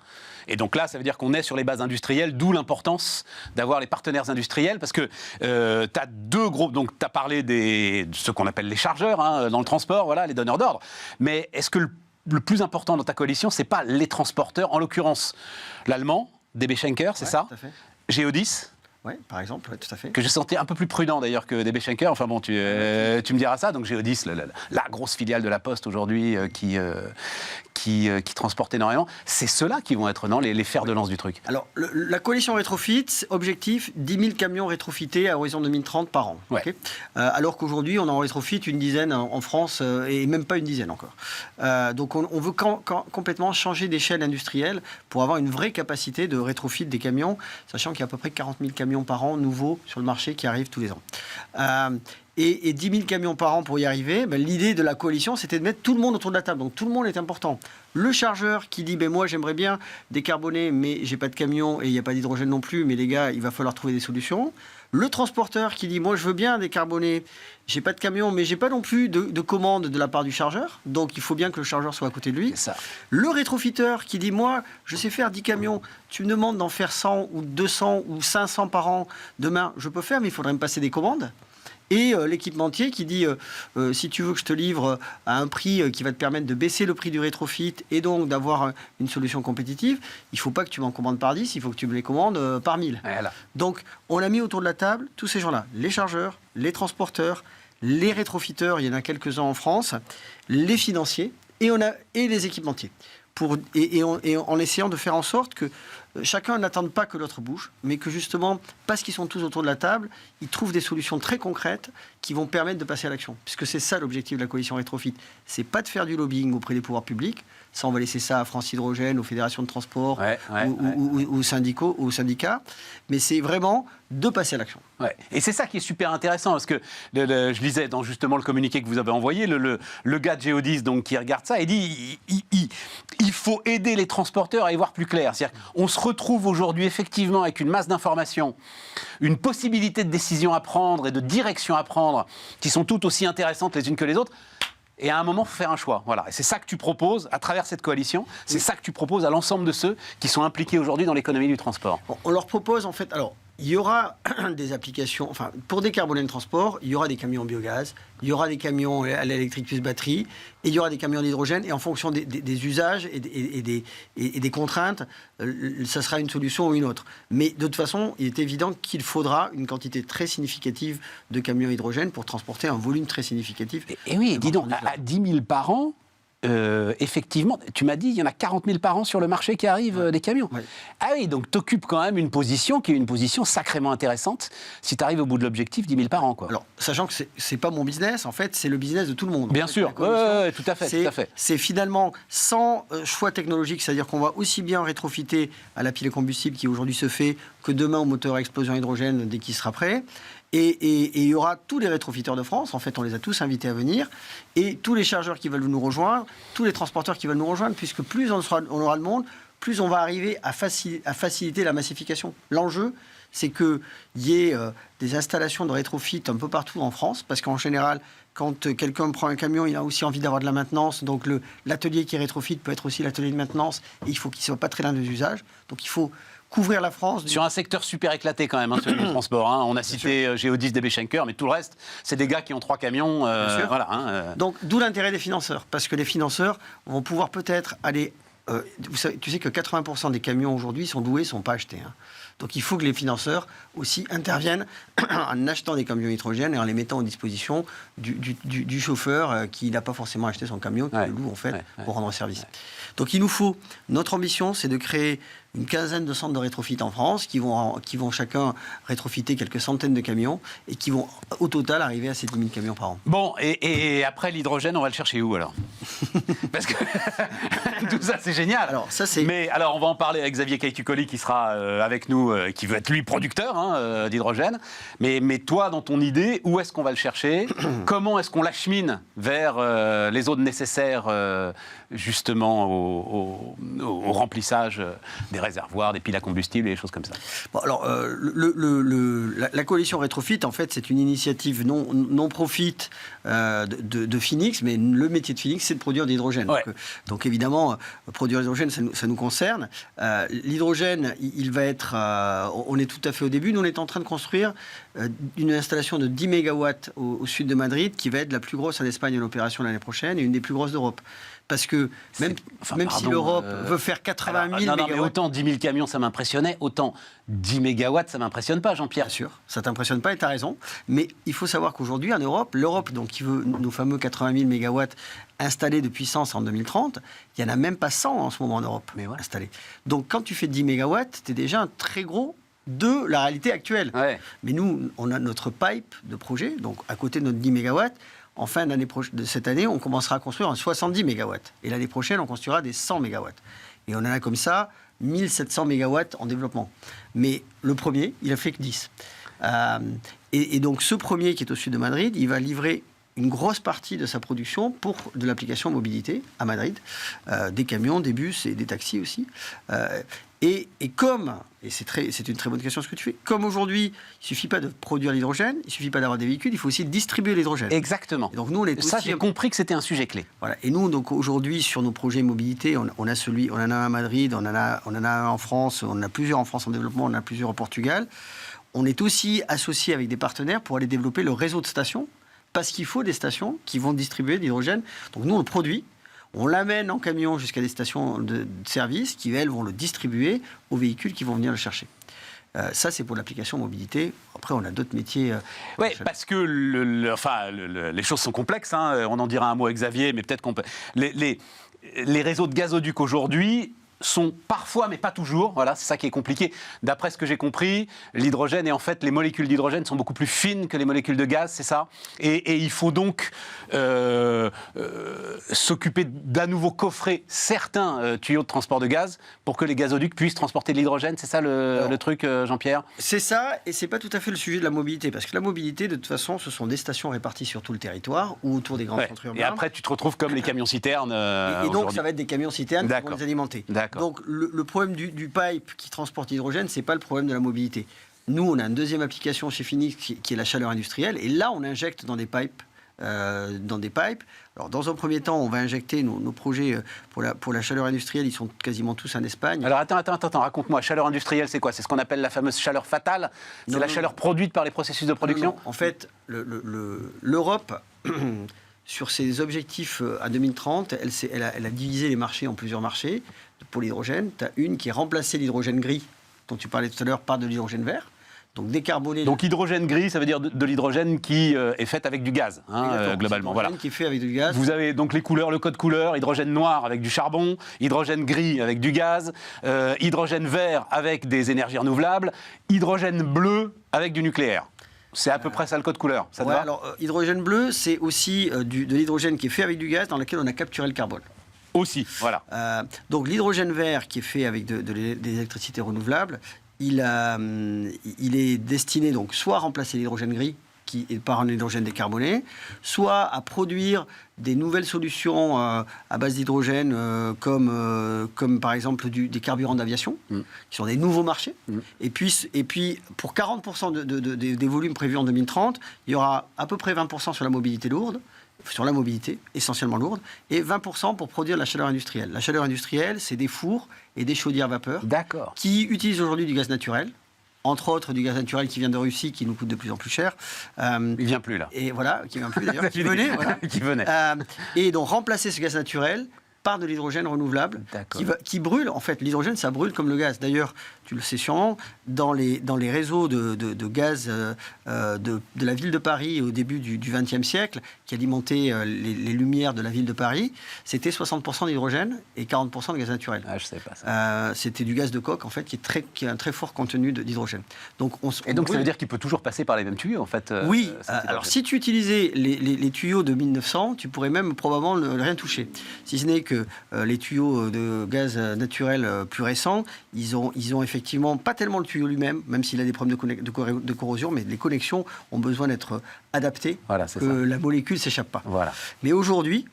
Speaker 1: Et donc là, ça veut dire qu'on est sur les bases industrielles, d'où l'importance d'avoir les partenaires industriels, parce que tu as deux groupes. Donc tu as parlé de ce qu'on appelle les chargeurs dans le transport, voilà, les donneurs d'ordre. Mais est-ce que le plus important dans ta coalition, c'est pas les transporteurs, en l'occurrence l'allemand, DB Schenker, c'est ça?
Speaker 3: Tout à fait.
Speaker 1: Géodis?
Speaker 3: Oui, par exemple, tout à fait.
Speaker 1: Que je sentais un peu plus prudent d'ailleurs que DB Schenker. Enfin bon, tu me diras ça. Donc Géodis, la grosse filiale de la Poste aujourd'hui qui transporte énormément. C'est ceux-là qui vont être les fers de lance du truc.
Speaker 3: Alors, la coalition Rétrofit, objectif 10 000 camions rétrofités à horizon 2030 par an.
Speaker 1: Ouais.
Speaker 3: Okay, alors qu'aujourd'hui, on en rétrofit une dizaine en France et même pas une dizaine encore. Donc, on veut complètement changer d'échelle industrielle pour avoir une vraie capacité de rétrofit des camions, sachant qu'il y a à peu près 40 000 camions par an nouveaux sur le marché qui arrivent tous les ans. Et 10 000 camions par an pour y arriver, l'idée de la coalition, c'était de mettre tout le monde autour de la table. Donc tout le monde est important. Le chargeur qui dit, moi j'aimerais bien décarboner, mais j'ai pas de camion et il n'y a pas d'hydrogène non plus, mais les gars, il va falloir trouver des solutions. Le transporteur qui dit, moi je veux bien décarboner, j'ai pas de camion, mais j'ai pas non plus de commande de la part du chargeur, donc il faut bien que le chargeur soit à côté de lui.
Speaker 1: C'est ça.
Speaker 3: Le rétrofiteur qui dit, moi je sais faire 10 camions, tu me demandes d'en faire 100 ou 200 ou 500 par an, demain je peux faire, mais il faudrait me passer des commandes. Et l'équipementier qui dit, si tu veux que je te livre à un prix qui va te permettre de baisser le prix du rétrofit et donc d'avoir une solution compétitive, il ne faut pas que tu m'en commandes par 10, il faut que tu me les commandes par 1000. Voilà. Donc, on a mis autour de la table tous ces gens-là, les chargeurs, les transporteurs, les rétrofiteurs, il y en a quelques-uns en France, les financiers et les équipementiers. et en essayant de faire en sorte que chacun n'attende pas que l'autre bouge, mais que justement, parce qu'ils sont tous autour de la table, ils trouvent des solutions très concrètes qui vont permettre de passer à l'action. Puisque c'est ça l'objectif de la coalition Rétrofit. C'est pas de faire du lobbying auprès des pouvoirs publics. Ça, on va laisser ça à France Hydrogène, aux fédérations de transport, aux syndicats. Mais c'est vraiment de passer à l'action.
Speaker 1: Ouais. Et c'est ça qui est super intéressant, parce que je lisais dans justement le communiqué que vous avez envoyé, le gars de Geodis donc, qui regarde ça et dit il faut aider les transporteurs à y voir plus clair. C'est-à-dire qu'on se retrouve aujourd'hui effectivement avec une masse d'informations, une possibilité de décision à prendre et de direction à prendre qui sont toutes aussi intéressantes les unes que les autres. Et à un moment, il faut faire un choix. Voilà. Et c'est ça que tu proposes à travers cette coalition. C'est ça que tu proposes à l'ensemble de ceux qui sont impliqués aujourd'hui dans l'économie du transport.
Speaker 3: On leur propose en fait... Alors, il y aura des applications, enfin, pour décarboner le transport, il y aura des camions biogaz, il y aura des camions à l'électrique plus batterie, et il y aura des camions d'hydrogène, et en fonction des usages et des contraintes, ça sera une solution ou une autre. Mais de toute façon, il est évident qu'il faudra une quantité très significative de camions hydrogène pour transporter un volume très significatif.
Speaker 1: Et oui, dis donc, à 10 000 par an, effectivement, tu m'as dit, il y en a 40 000 par an sur le marché qui arrivent des camions. Ouais. Ah oui, donc tu occupes quand même une position qui est une position sacrément intéressante si tu arrives au bout de l'objectif 10 000 par an. Quoi.
Speaker 3: Alors, sachant que c'est pas mon business, en fait, c'est le business de tout le monde.
Speaker 1: Bien sûr, ouais, tout à fait.
Speaker 3: C'est finalement sans choix technologique, c'est-à-dire qu'on va aussi bien rétrofiter à la pile à combustible qui aujourd'hui se fait que demain au moteur à explosion hydrogène dès qu'il sera prêt. Et il y aura tous les rétrofiteurs de France, en fait on les a tous invités à venir, et tous les chargeurs qui veulent nous rejoindre, tous les transporteurs qui veulent nous rejoindre, puisque plus on aura de monde, plus on va arriver à faciliter la massification. L'enjeu, c'est qu'il y ait des installations de rétrofit un peu partout en France, parce qu'en général, quand quelqu'un prend un camion, il a aussi envie d'avoir de la maintenance, donc l'atelier qui rétrofit peut être aussi l'atelier de maintenance, et il faut qu'il ne soit pas très loin des usages, donc il faut couvrir la France.
Speaker 1: Sur un secteur super éclaté quand même, hein, celui du transport. Hein. On a cité Geodis, DB Schenker, mais tout le reste, c'est des gars qui ont 3 camions. Voilà,
Speaker 3: Donc, d'où l'intérêt des financeurs. Parce que les financeurs vont pouvoir peut-être aller... tu sais que 80% des camions aujourd'hui sont loués, ne sont pas achetés. Hein. Donc il faut que les financeurs aussi interviennent en achetant des camions hydrogène et en les mettant à disposition du chauffeur qui n'a pas forcément acheté son camion, qui le loue en fait pour rendre service. Donc il nous faut... Notre ambition, c'est de créer une quinzaine de centres de rétrofit en France qui vont chacun rétrofiter quelques centaines de camions et qui vont au total arriver à ces 10 000 camions par an.
Speaker 1: Bon, et après l'hydrogène, on va le chercher où alors? Parce que tout ça, c'est génial.
Speaker 3: Alors, ça, c'est...
Speaker 1: Mais alors, on va en parler avec Xavier Caïtucoli qui sera avec nous, qui veut être lui producteur d'hydrogène. Mais toi, dans ton idée, où est-ce qu'on va le chercher? Comment est-ce qu'on l'achemine vers les zones nécessaires justement au remplissage des réservoirs, des piles à combustible et des choses comme ça?
Speaker 3: Bon, alors, la coalition Rétrofit, en fait, c'est une initiative non-profit de Phoenix, mais le métier de Phoenix, c'est de produire de l'hydrogène. Ouais. Donc, évidemment, produire de l'hydrogène, ça nous concerne. L'hydrogène, il va être... on est tout à fait au début. Nous, on est en train de construire une installation de 10 MW au sud de Madrid, qui va être la plus grosse en Espagne en opération l'année prochaine et une des plus grosses d'Europe. Parce que même si l'Europe veut faire 80 000 mégawatts...
Speaker 1: mais autant 10 000 camions, ça m'impressionnait, autant 10 mégawatts, ça m'impressionne pas, Jean-Pierre.
Speaker 3: Bien sûr, ça t'impressionne pas et tu as raison. Mais il faut savoir qu'aujourd'hui, en Europe, l'Europe, donc, qui veut nos fameux 80 000 mégawatts installés de puissance en 2030, il n'y en a même pas 100 en ce moment en Europe installés. Donc quand tu fais 10 mégawatts, tu es déjà un très gros de la réalité actuelle. Ouais. Mais nous, on a notre pipe de projet, donc à côté de notre 10 mégawatts. En fin de cette année, on commencera à construire un 70 MW. Et l'année prochaine, on construira des 100 MW. Et on en a comme ça 1700 MW en développement. Mais le premier, il a fait que 10. Et donc ce premier qui est au sud de Madrid, il va livrer une grosse partie de sa production pour de l'application mobilité à Madrid. Des camions, des bus et des taxis aussi. Et comme, et c'est une très bonne question ce que tu fais, comme aujourd'hui, il ne suffit pas de produire l'hydrogène, il ne suffit pas d'avoir des véhicules, il faut aussi distribuer l'hydrogène.
Speaker 1: Exactement.
Speaker 3: Et donc nous,
Speaker 1: j'ai compris que c'était un sujet clé.
Speaker 3: Voilà. Et nous, donc aujourd'hui, sur nos projets mobilité, on en a un à Madrid, on en a un en France, on en a plusieurs en France en développement, on en a plusieurs au Portugal. On est aussi associé avec des partenaires pour aller développer le réseau de stations, parce qu'il faut des stations qui vont distribuer de l'hydrogène. Donc nous, on le produit. On l'amène en camion jusqu'à des stations de service qui, elles, vont le distribuer aux véhicules qui vont venir le chercher. Ça, c'est pour l'application mobilité. Après, on a d'autres métiers.
Speaker 1: Oui, parce que les choses sont complexes. Hein. On en dira un mot avec Xavier, mais peut-être qu'on peut... les réseaux de gazoducs aujourd'hui sont parfois, mais pas toujours, voilà, c'est ça qui est compliqué. D'après ce que j'ai compris, l'hydrogène et en fait les molécules d'hydrogène sont beaucoup plus fines que les molécules de gaz, c'est ça, et il faut donc s'occuper d'un nouveau coffret certains tuyaux de transport de gaz pour que les gazoducs puissent transporter de l'hydrogène, c'est ça le truc, Jean-Pierre?
Speaker 3: C'est ça, et c'est pas tout à fait le sujet de la mobilité, parce que la mobilité, de toute façon, ce sont des stations réparties sur tout le territoire ou autour des grands centres urbains.
Speaker 1: Et après, tu te retrouves comme les camions-citernes.
Speaker 3: Et donc, ça va être des camions-citernes qui vont les alimenter.
Speaker 1: D'accord.
Speaker 3: Donc, le problème du pipe qui transporte l'hydrogène, c'est pas le problème de la mobilité. Nous, on a une deuxième application chez Phoenix qui est la chaleur industrielle, et là, on injecte dans des pipes. Alors, dans un premier temps, on va injecter nos projets pour la chaleur industrielle. Ils sont quasiment tous en Espagne.
Speaker 1: Alors, attends, raconte-moi. Chaleur industrielle, c'est quoi? C'est ce qu'on appelle la fameuse chaleur fatale? C'est la chaleur produite par les processus de production?
Speaker 3: Non. En fait, l'Europe, sur ses objectifs à 2030, elle a divisé les marchés en plusieurs marchés. Pour l'hydrogène, tu as une qui est remplacée l'hydrogène gris, dont tu parlais tout à l'heure, par de l'hydrogène vert. Donc décarboner.
Speaker 1: Donc hydrogène gris, ça veut dire de l'hydrogène qui est fait avec du gaz, globalement. Voilà.
Speaker 3: Qui est fait avec du gaz.
Speaker 1: Vous avez donc les couleurs, le code couleur, hydrogène noir avec du charbon, hydrogène gris avec du gaz, hydrogène vert avec des énergies renouvelables, hydrogène bleu avec du nucléaire. C'est à peu près ça le code couleur. Ça te va?
Speaker 3: Alors hydrogène bleu, c'est aussi de l'hydrogène qui est fait avec du gaz dans lequel on a capturé le carbone.
Speaker 1: Aussi, voilà.
Speaker 3: Donc l'hydrogène vert qui est fait avec des électricités renouvelables, il est destiné donc soit à remplacer l'hydrogène gris qui est par un hydrogène décarboné, soit à produire des nouvelles solutions à base d'hydrogène comme par exemple des carburants d'aviation, qui sont des nouveaux marchés. Et puis pour 40% des volumes prévus en 2030, il y aura à peu près 20% sur la mobilité lourde, sur la mobilité, essentiellement lourde, et 20% pour produire la chaleur industrielle. La chaleur industrielle, c'est des fours et des chaudières vapeur qui utilisent aujourd'hui du gaz naturel, entre autres du gaz naturel qui vient de Russie, qui nous coûte de plus en plus cher.
Speaker 1: Il vient plus là.
Speaker 3: Et voilà, qui vient plus d'ailleurs, qui venait. Voilà.
Speaker 1: Qui venait.
Speaker 3: Et donc remplacer ce gaz naturel par de l'hydrogène renouvelable qui brûle. En fait, l'hydrogène, ça brûle comme le gaz. D'ailleurs, tu le sais sûrement, dans les réseaux de gaz de la ville de Paris au début du XXe siècle, qui alimentaient les lumières de la ville de Paris, c'était 60% d'hydrogène et 40% de gaz naturel.
Speaker 1: Ah, je ne savais pas ça.
Speaker 3: C'était du gaz de coke, en fait, qui a un très fort contenu d'hydrogène. Donc,
Speaker 1: ça veut dire qu'il peut toujours passer par les mêmes tuyaux, en fait.
Speaker 3: Oui. Alors, si tu utilisais les tuyaux de 1900, tu pourrais même probablement ne rien toucher. Si ce n'est que les tuyaux de gaz naturel plus récents, ils ont effectivement pas tellement le tuyau lui-même, même s'il a des problèmes de corrosion, mais les connexions ont besoin d'être adaptées, que la molécule ne s'échappe pas.
Speaker 1: Voilà.
Speaker 3: Mais aujourd'hui,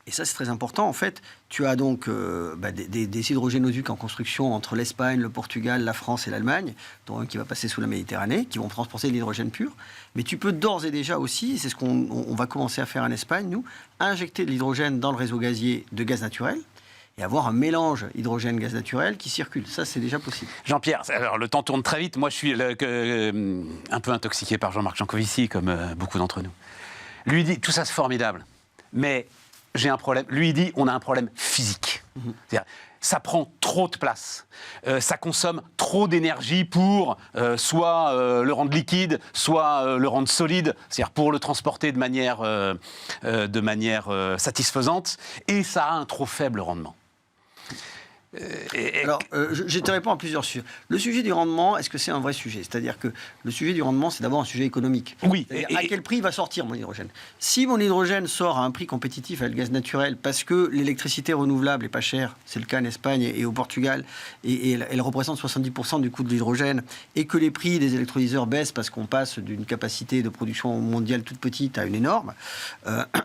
Speaker 3: et ça c'est très important, en fait, tu as donc des hydrogénoducs en construction entre l'Espagne, le Portugal, la France et l'Allemagne, dont un qui va passer sous la Méditerranée, qui vont transporter de l'hydrogène pur. Mais tu peux d'ores et déjà aussi, c'est ce qu'on va commencer à faire en Espagne, nous, injecter de l'hydrogène dans le réseau gazier de gaz naturel, et avoir un mélange hydrogène-gaz naturel qui circule. Ça, c'est déjà possible.
Speaker 1: Jean-Pierre, alors le temps tourne très vite. Moi, je suis un peu intoxiqué par Jean-Marc Jancovici, comme beaucoup d'entre nous. Lui dit, tout ça c'est formidable, mais j'ai un problème. Lui, il dit, on a un problème physique. C'est-à-dire, ça prend trop de place. Ça consomme trop d'énergie pour soit le rendre liquide, soit le rendre solide, c'est-à-dire pour le transporter de manière satisfaisante, et ça a un trop faible rendement.
Speaker 3: Alors, je te réponds à plusieurs sujets. Le sujet du rendement, est-ce que c'est un vrai sujet? C'est-à-dire que le sujet du rendement, c'est d'abord un sujet économique.
Speaker 1: Oui.
Speaker 3: À quel prix va sortir mon hydrogène? Si mon hydrogène sort à un prix compétitif avec le gaz naturel, parce que l'électricité renouvelable est pas chère, c'est le cas en Espagne et au Portugal, et elle représente 70% du coût de l'hydrogène, et que les prix des électrolyseurs baissent parce qu'on passe d'une capacité de production mondiale toute petite à une énorme,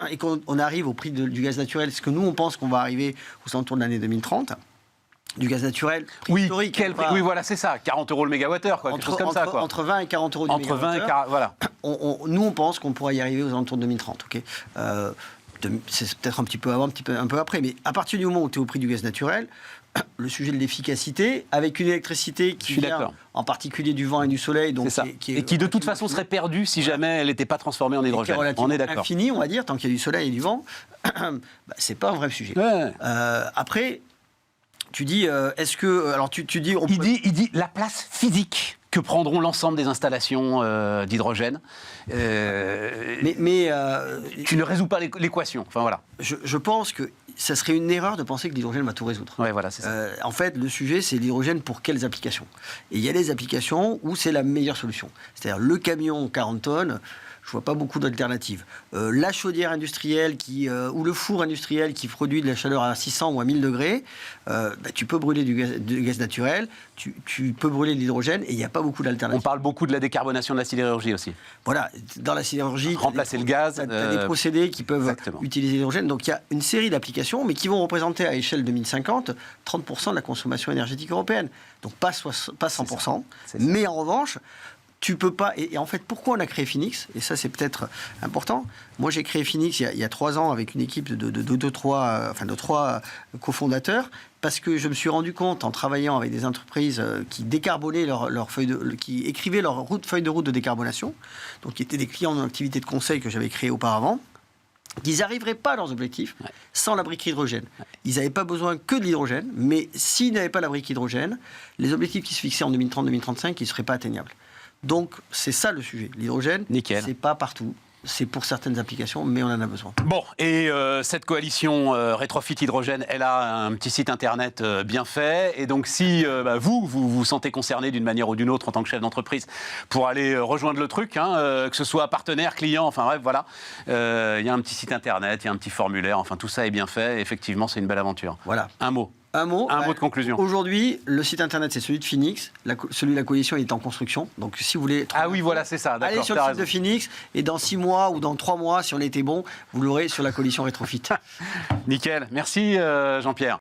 Speaker 3: et qu'on arrive au prix du gaz naturel, est-ce que nous, on pense qu'on va arriver aux alentours de l'année 2030 du gaz naturel, prix historique.
Speaker 1: Oui, voilà, c'est ça, 40 € le mégawattheure, quelque chose comme ça. Quoi.
Speaker 3: Entre 20 et 40 € du mégawattheure.
Speaker 1: Entre 20 et 40, voilà.
Speaker 3: Nous, on pense qu'on pourra y arriver aux alentours de 2030, ok. C'est peut-être un petit peu avant, un peu après, mais à partir du moment où tu es au prix du gaz naturel, le sujet de l'efficacité, avec une électricité qui vient en particulier du vent et du soleil, donc
Speaker 1: et qui de toute façon serait perdue si jamais elle n'était pas transformée en hydrogène. On est d'accord.
Speaker 3: Infini, on va dire, tant qu'il y a du soleil et du vent, c'est pas un vrai sujet.
Speaker 1: Ouais.
Speaker 3: Après, tu dis, est-ce que... Alors, tu dis...
Speaker 1: Il dit la place physique que prendront l'ensemble des installations d'hydrogène. Tu ne résous pas l'équation. Enfin, voilà.
Speaker 3: Je pense que ça serait une erreur de penser que l'hydrogène va tout résoudre.
Speaker 1: Ouais, voilà, c'est ça.
Speaker 3: En fait, le sujet, c'est l'hydrogène pour quelles applications. Et il y a des applications où c'est la meilleure solution. C'est-à-dire le camion 40 tonnes, je vois pas beaucoup d'alternatives. La chaudière industrielle ou le four industriel qui produit de la chaleur à 600 ou à 1000 degrés, tu peux brûler du gaz naturel, tu peux brûler de l'hydrogène et il n'y a pas beaucoup d'alternatives.
Speaker 1: On parle beaucoup de la décarbonation de la sidérurgie aussi.
Speaker 3: Voilà, dans la sidérurgie,
Speaker 1: remplacer le gaz.
Speaker 3: Tu as des procédés qui peuvent utiliser l'hydrogène. Donc il y a une série d'applications, mais qui vont représenter à échelle 2050 30% de la consommation énergétique européenne. Donc pas 100%. Mais en revanche, tu peux pas. Et en fait, pourquoi on a créé Phoenix ? Et ça, c'est peut-être important. Moi, j'ai créé Phoenix il y a 3 ans avec une équipe de 3 cofondateurs, parce que je me suis rendu compte, en travaillant avec des entreprises qui décarbonaient qui écrivaient leur feuille de route de décarbonation, donc qui étaient des clients dans l'activité de conseil que j'avais créé auparavant, qu'ils n'arriveraient pas à leurs objectifs sans la brique hydrogène. Ils n'avaient pas besoin que de l'hydrogène, mais s'ils n'avaient pas la brique hydrogène, les objectifs qui se fixaient en 2030-2035, ils ne seraient pas atteignables. Donc, c'est ça le sujet. L'hydrogène, c'est pas partout. C'est pour certaines applications, mais on en a besoin.
Speaker 1: Bon, et cette coalition Rétrofit Hydrogène, elle a un petit site internet bien fait. Et donc, si vous vous sentez concerné d'une manière ou d'une autre en tant que chef d'entreprise pour aller rejoindre le truc, que ce soit partenaire, client, enfin bref, voilà. Il y a un petit site internet, il y a un petit formulaire, enfin tout ça est bien fait. Et effectivement, c'est une belle aventure.
Speaker 3: Voilà.
Speaker 1: Un mot de conclusion.
Speaker 3: Aujourd'hui, le site internet, c'est celui de Phoenix. Celui de la coalition, il est en construction. Donc, si vous voulez...
Speaker 1: oui, voilà, c'est ça.
Speaker 3: Allez sur le site de Phoenix. Et dans 6 mois ou dans 3 mois, si on était bon, vous l'aurez sur la coalition Rétrofit.
Speaker 1: Nickel. Merci, Jean-Pierre.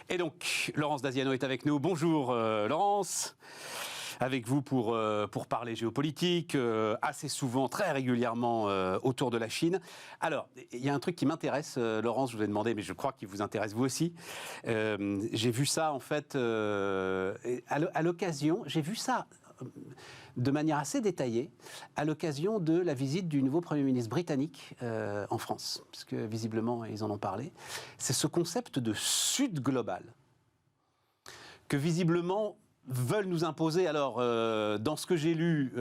Speaker 1: Et donc, Laurence Daziano est avec nous. Bonjour, Laurence. Avec vous pour parler géopolitique, assez souvent, très régulièrement autour de la Chine. Alors, il y a un truc qui m'intéresse, Laurence, je vous ai demandé, mais je crois qu'il vous intéresse vous aussi. J'ai vu ça, en fait, à l'occasion, j'ai vu ça de manière assez détaillée, à l'occasion de la visite du nouveau Premier ministre britannique en France, parce que visiblement, ils en ont parlé. C'est ce concept de Sud global, que visiblement veulent nous imposer. Alors, dans ce que j'ai lu,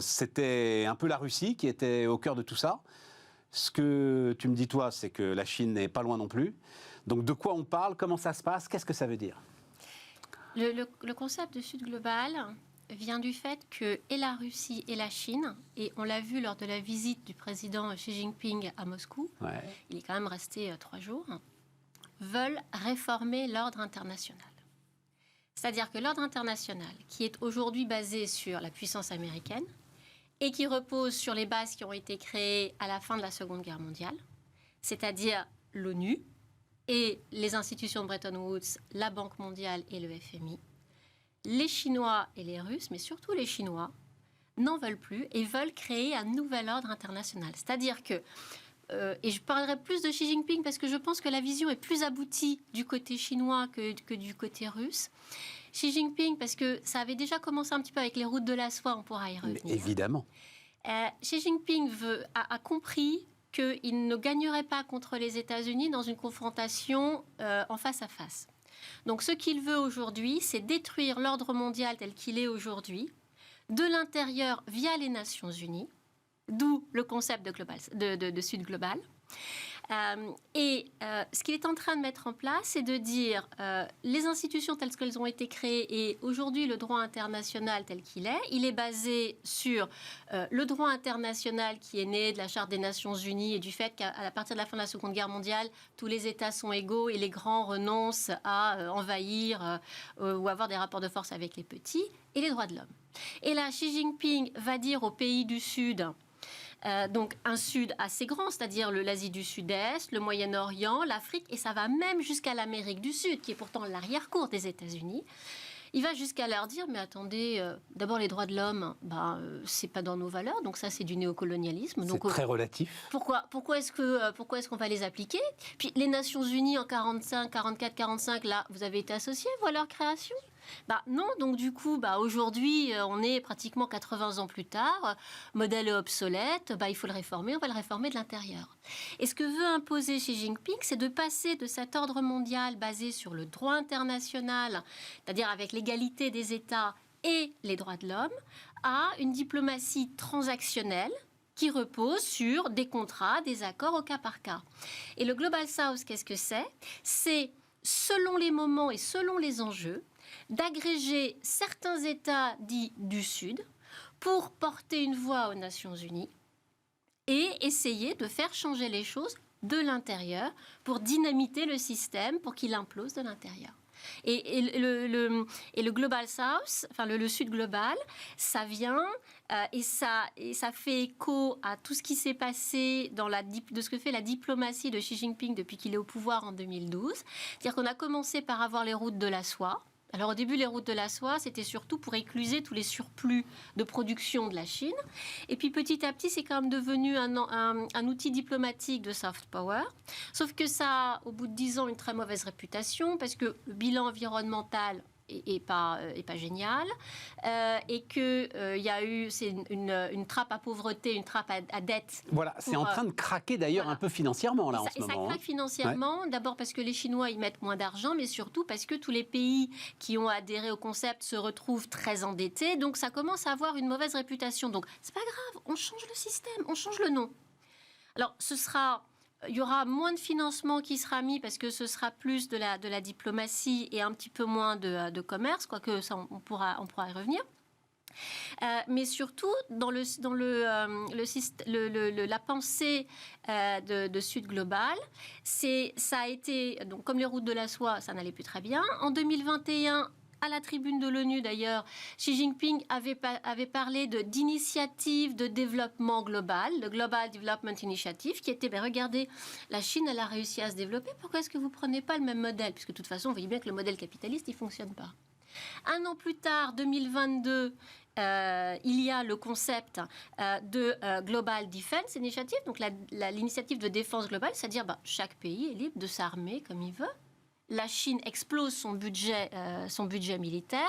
Speaker 1: c'était un peu la Russie qui était au cœur de tout ça. Ce que tu me dis, toi, c'est que la Chine n'est pas loin non plus. Donc, de quoi on parle ? Comment ça se passe ? Qu'est-ce que ça veut dire ?
Speaker 4: Le concept de Sud global vient du fait que et la Russie et la Chine, et on l'a vu lors de la visite du président Xi Jinping à Moscou, il est quand même resté 3 jours, veulent réformer l'ordre international. C'est-à-dire que l'ordre international, qui est aujourd'hui basé sur la puissance américaine et qui repose sur les bases qui ont été créées à la fin de la Seconde Guerre mondiale, c'est-à-dire l'ONU et les institutions de Bretton Woods, la Banque mondiale et le FMI, les Chinois et les Russes, mais surtout les Chinois, n'en veulent plus et veulent créer un nouvel ordre international. C'est-à-dire que et je parlerai plus de Xi Jinping parce que je pense que la vision est plus aboutie du côté chinois que du côté russe. Xi Jinping, parce que ça avait déjà commencé un petit peu avec les routes de la soie, on pourra y revenir.
Speaker 1: Mais évidemment.
Speaker 4: Xi Jinping a compris qu'il ne gagnerait pas contre les États-Unis dans une confrontation en face à face. Donc ce qu'il veut aujourd'hui, c'est détruire l'ordre mondial tel qu'il est aujourd'hui, de l'intérieur via les Nations Unies, d'où le concept de Sud global. Ce qu'il est en train de mettre en place, c'est de dire les institutions telles qu'elles ont été créées et aujourd'hui le droit international tel qu'il est, il est basé sur le droit international qui est né de la Charte des Nations Unies et du fait qu'à partir de la fin de la Seconde Guerre mondiale, tous les États sont égaux et les grands renoncent à envahir ou avoir des rapports de force avec les petits, et les droits de l'homme. Et là, Xi Jinping va dire aux pays du Sud... donc un Sud assez grand, c'est-à-dire l'Asie du Sud-Est, le Moyen-Orient, l'Afrique, et ça va même jusqu'à l'Amérique du Sud, qui est pourtant l'arrière-cour des États-Unis. Il va jusqu'à leur dire, mais attendez, d'abord les droits de l'homme, c'est pas dans nos valeurs, donc ça c'est du néocolonialisme.
Speaker 1: C'est très relatif.
Speaker 4: Pourquoi est-ce qu'on va les appliquer ? Puis les Nations Unies en 45, 44, 45, là, vous avez été associés, voilà leur création ? Non, donc du coup, aujourd'hui, on est pratiquement 80 ans plus tard, modèle obsolète, il faut le réformer, on va le réformer de l'intérieur. Et ce que veut imposer Xi Jinping, c'est de passer de cet ordre mondial basé sur le droit international, c'est-à-dire avec l'égalité des États et les droits de l'homme, à une diplomatie transactionnelle, qui repose sur des contrats, des accords au cas par cas. Et le Global South, qu'est-ce que c'est ? C'est, selon les moments et selon les enjeux, d'agréger certains États dits du Sud pour porter une voix aux Nations Unies et essayer de faire changer les choses de l'intérieur pour dynamiter le système, pour qu'il implose de l'intérieur. Et le Global South, enfin le Sud global, ça vient et ça fait écho à tout ce qui s'est passé de ce que fait la diplomatie de Xi Jinping depuis qu'il est au pouvoir en 2012. C'est-à-dire qu'on a commencé par avoir les routes de la soie. Alors au début, les routes de la soie, c'était surtout pour écluser tous les surplus de production de la Chine. Et puis petit à petit, c'est quand même devenu un outil diplomatique de soft power. Sauf que ça a, au bout de 10 ans, une très mauvaise réputation parce que le bilan environnemental est pas génial et que y a eu une trappe à pauvreté, une trappe à dette.
Speaker 1: Voilà, c'est en train de craquer d'ailleurs un peu financièrement là en ce moment.
Speaker 4: Ça craque financièrement, d'abord parce que les Chinois y mettent moins d'argent, mais surtout parce que tous les pays qui ont adhéré au concept se retrouvent très endettés, donc ça commence à avoir une mauvaise réputation. Donc c'est pas grave, on change le système, on change le nom. Alors il y aura moins de financement qui sera mis parce que ce sera plus de la diplomatie et un petit peu moins de commerce, quoique ça, on pourra y revenir. Mais surtout, dans la pensée de Sud global, ça a été, donc, comme les routes de la soie, ça n'allait plus très bien. En 2021, à la tribune de l'ONU, d'ailleurs, Xi Jinping avait parlé d'initiative de développement global, le Global Development Initiative, qui était, regardez, la Chine, elle a réussi à se développer, pourquoi est-ce que vous ne prenez pas le même modèle ? Puisque de toute façon, vous voyez bien que le modèle capitaliste, il ne fonctionne pas. Un an plus tard, 2022, il y a le concept de Global Defense Initiative, donc l'initiative de défense globale, c'est-à-dire chaque pays est libre de s'armer comme il veut. La Chine explose son budget militaire.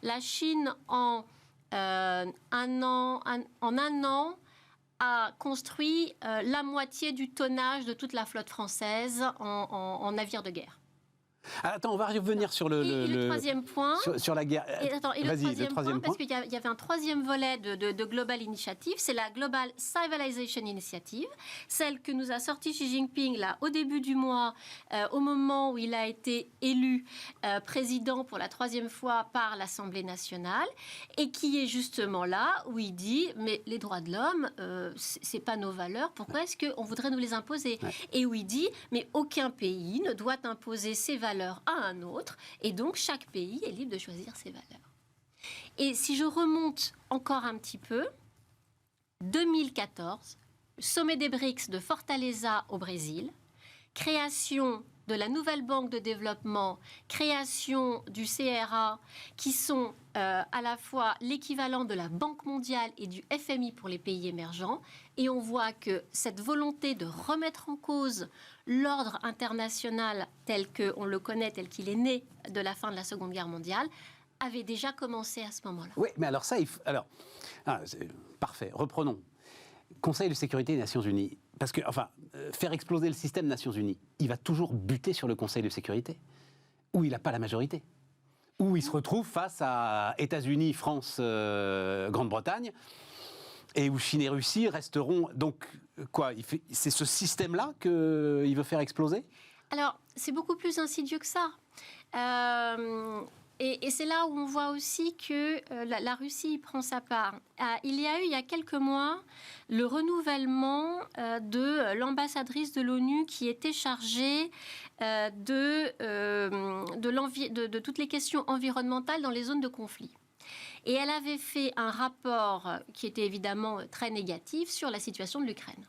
Speaker 4: La Chine, en un an, a construit la moitié du tonnage de toute la flotte française en navires de guerre.
Speaker 1: Attends, on va revenir sur
Speaker 4: le troisième point.
Speaker 1: Sur la guerre.
Speaker 4: Le troisième point, parce qu'il y avait un troisième volet de Global Initiative, c'est la Global Civilization Initiative, celle que nous a sortie Xi Jinping là, au début du mois, au moment où il a été élu président pour la 3e fois par l'Assemblée nationale, et qui est justement là où il dit, mais les droits de l'homme, c'est pas nos valeurs, pourquoi est-ce qu'on voudrait nous les imposer ? Et où il dit, mais aucun pays ne doit imposer ses valeurs à un autre, et donc chaque pays est libre de choisir ses valeurs. Et si je remonte encore un petit peu, 2014, sommet des BRICS de Fortaleza au Brésil, création de la nouvelle banque de développement, création du CRA, qui sont à la fois l'équivalent de la Banque mondiale et du FMI pour les pays émergents. Et on voit que cette volonté de remettre en cause l'ordre international tel qu'on le connaît, tel qu'il est né de la fin de la Seconde Guerre mondiale, avait déjà commencé à ce moment-là.
Speaker 1: Oui, mais alors ça, c'est parfait, reprenons. Conseil de sécurité des Nations Unies. Parce que, faire exploser le système Nations Unies, il va toujours buter sur le Conseil de sécurité, où il n'a pas la majorité. Où il se retrouve face à États-Unis, France, Grande-Bretagne, et où Chine et Russie resteront. Donc, c'est ce système-là qu'il veut faire exploser ?
Speaker 4: Alors, c'est beaucoup plus insidieux que ça. Et c'est là où on voit aussi que la Russie prend sa part. Il y a eu, il y a quelques mois, le renouvellement de l'ambassadrice de l'ONU qui était chargée de toutes les questions environnementales dans les zones de conflit. Et elle avait fait un rapport qui était évidemment très négatif sur la situation de l'Ukraine.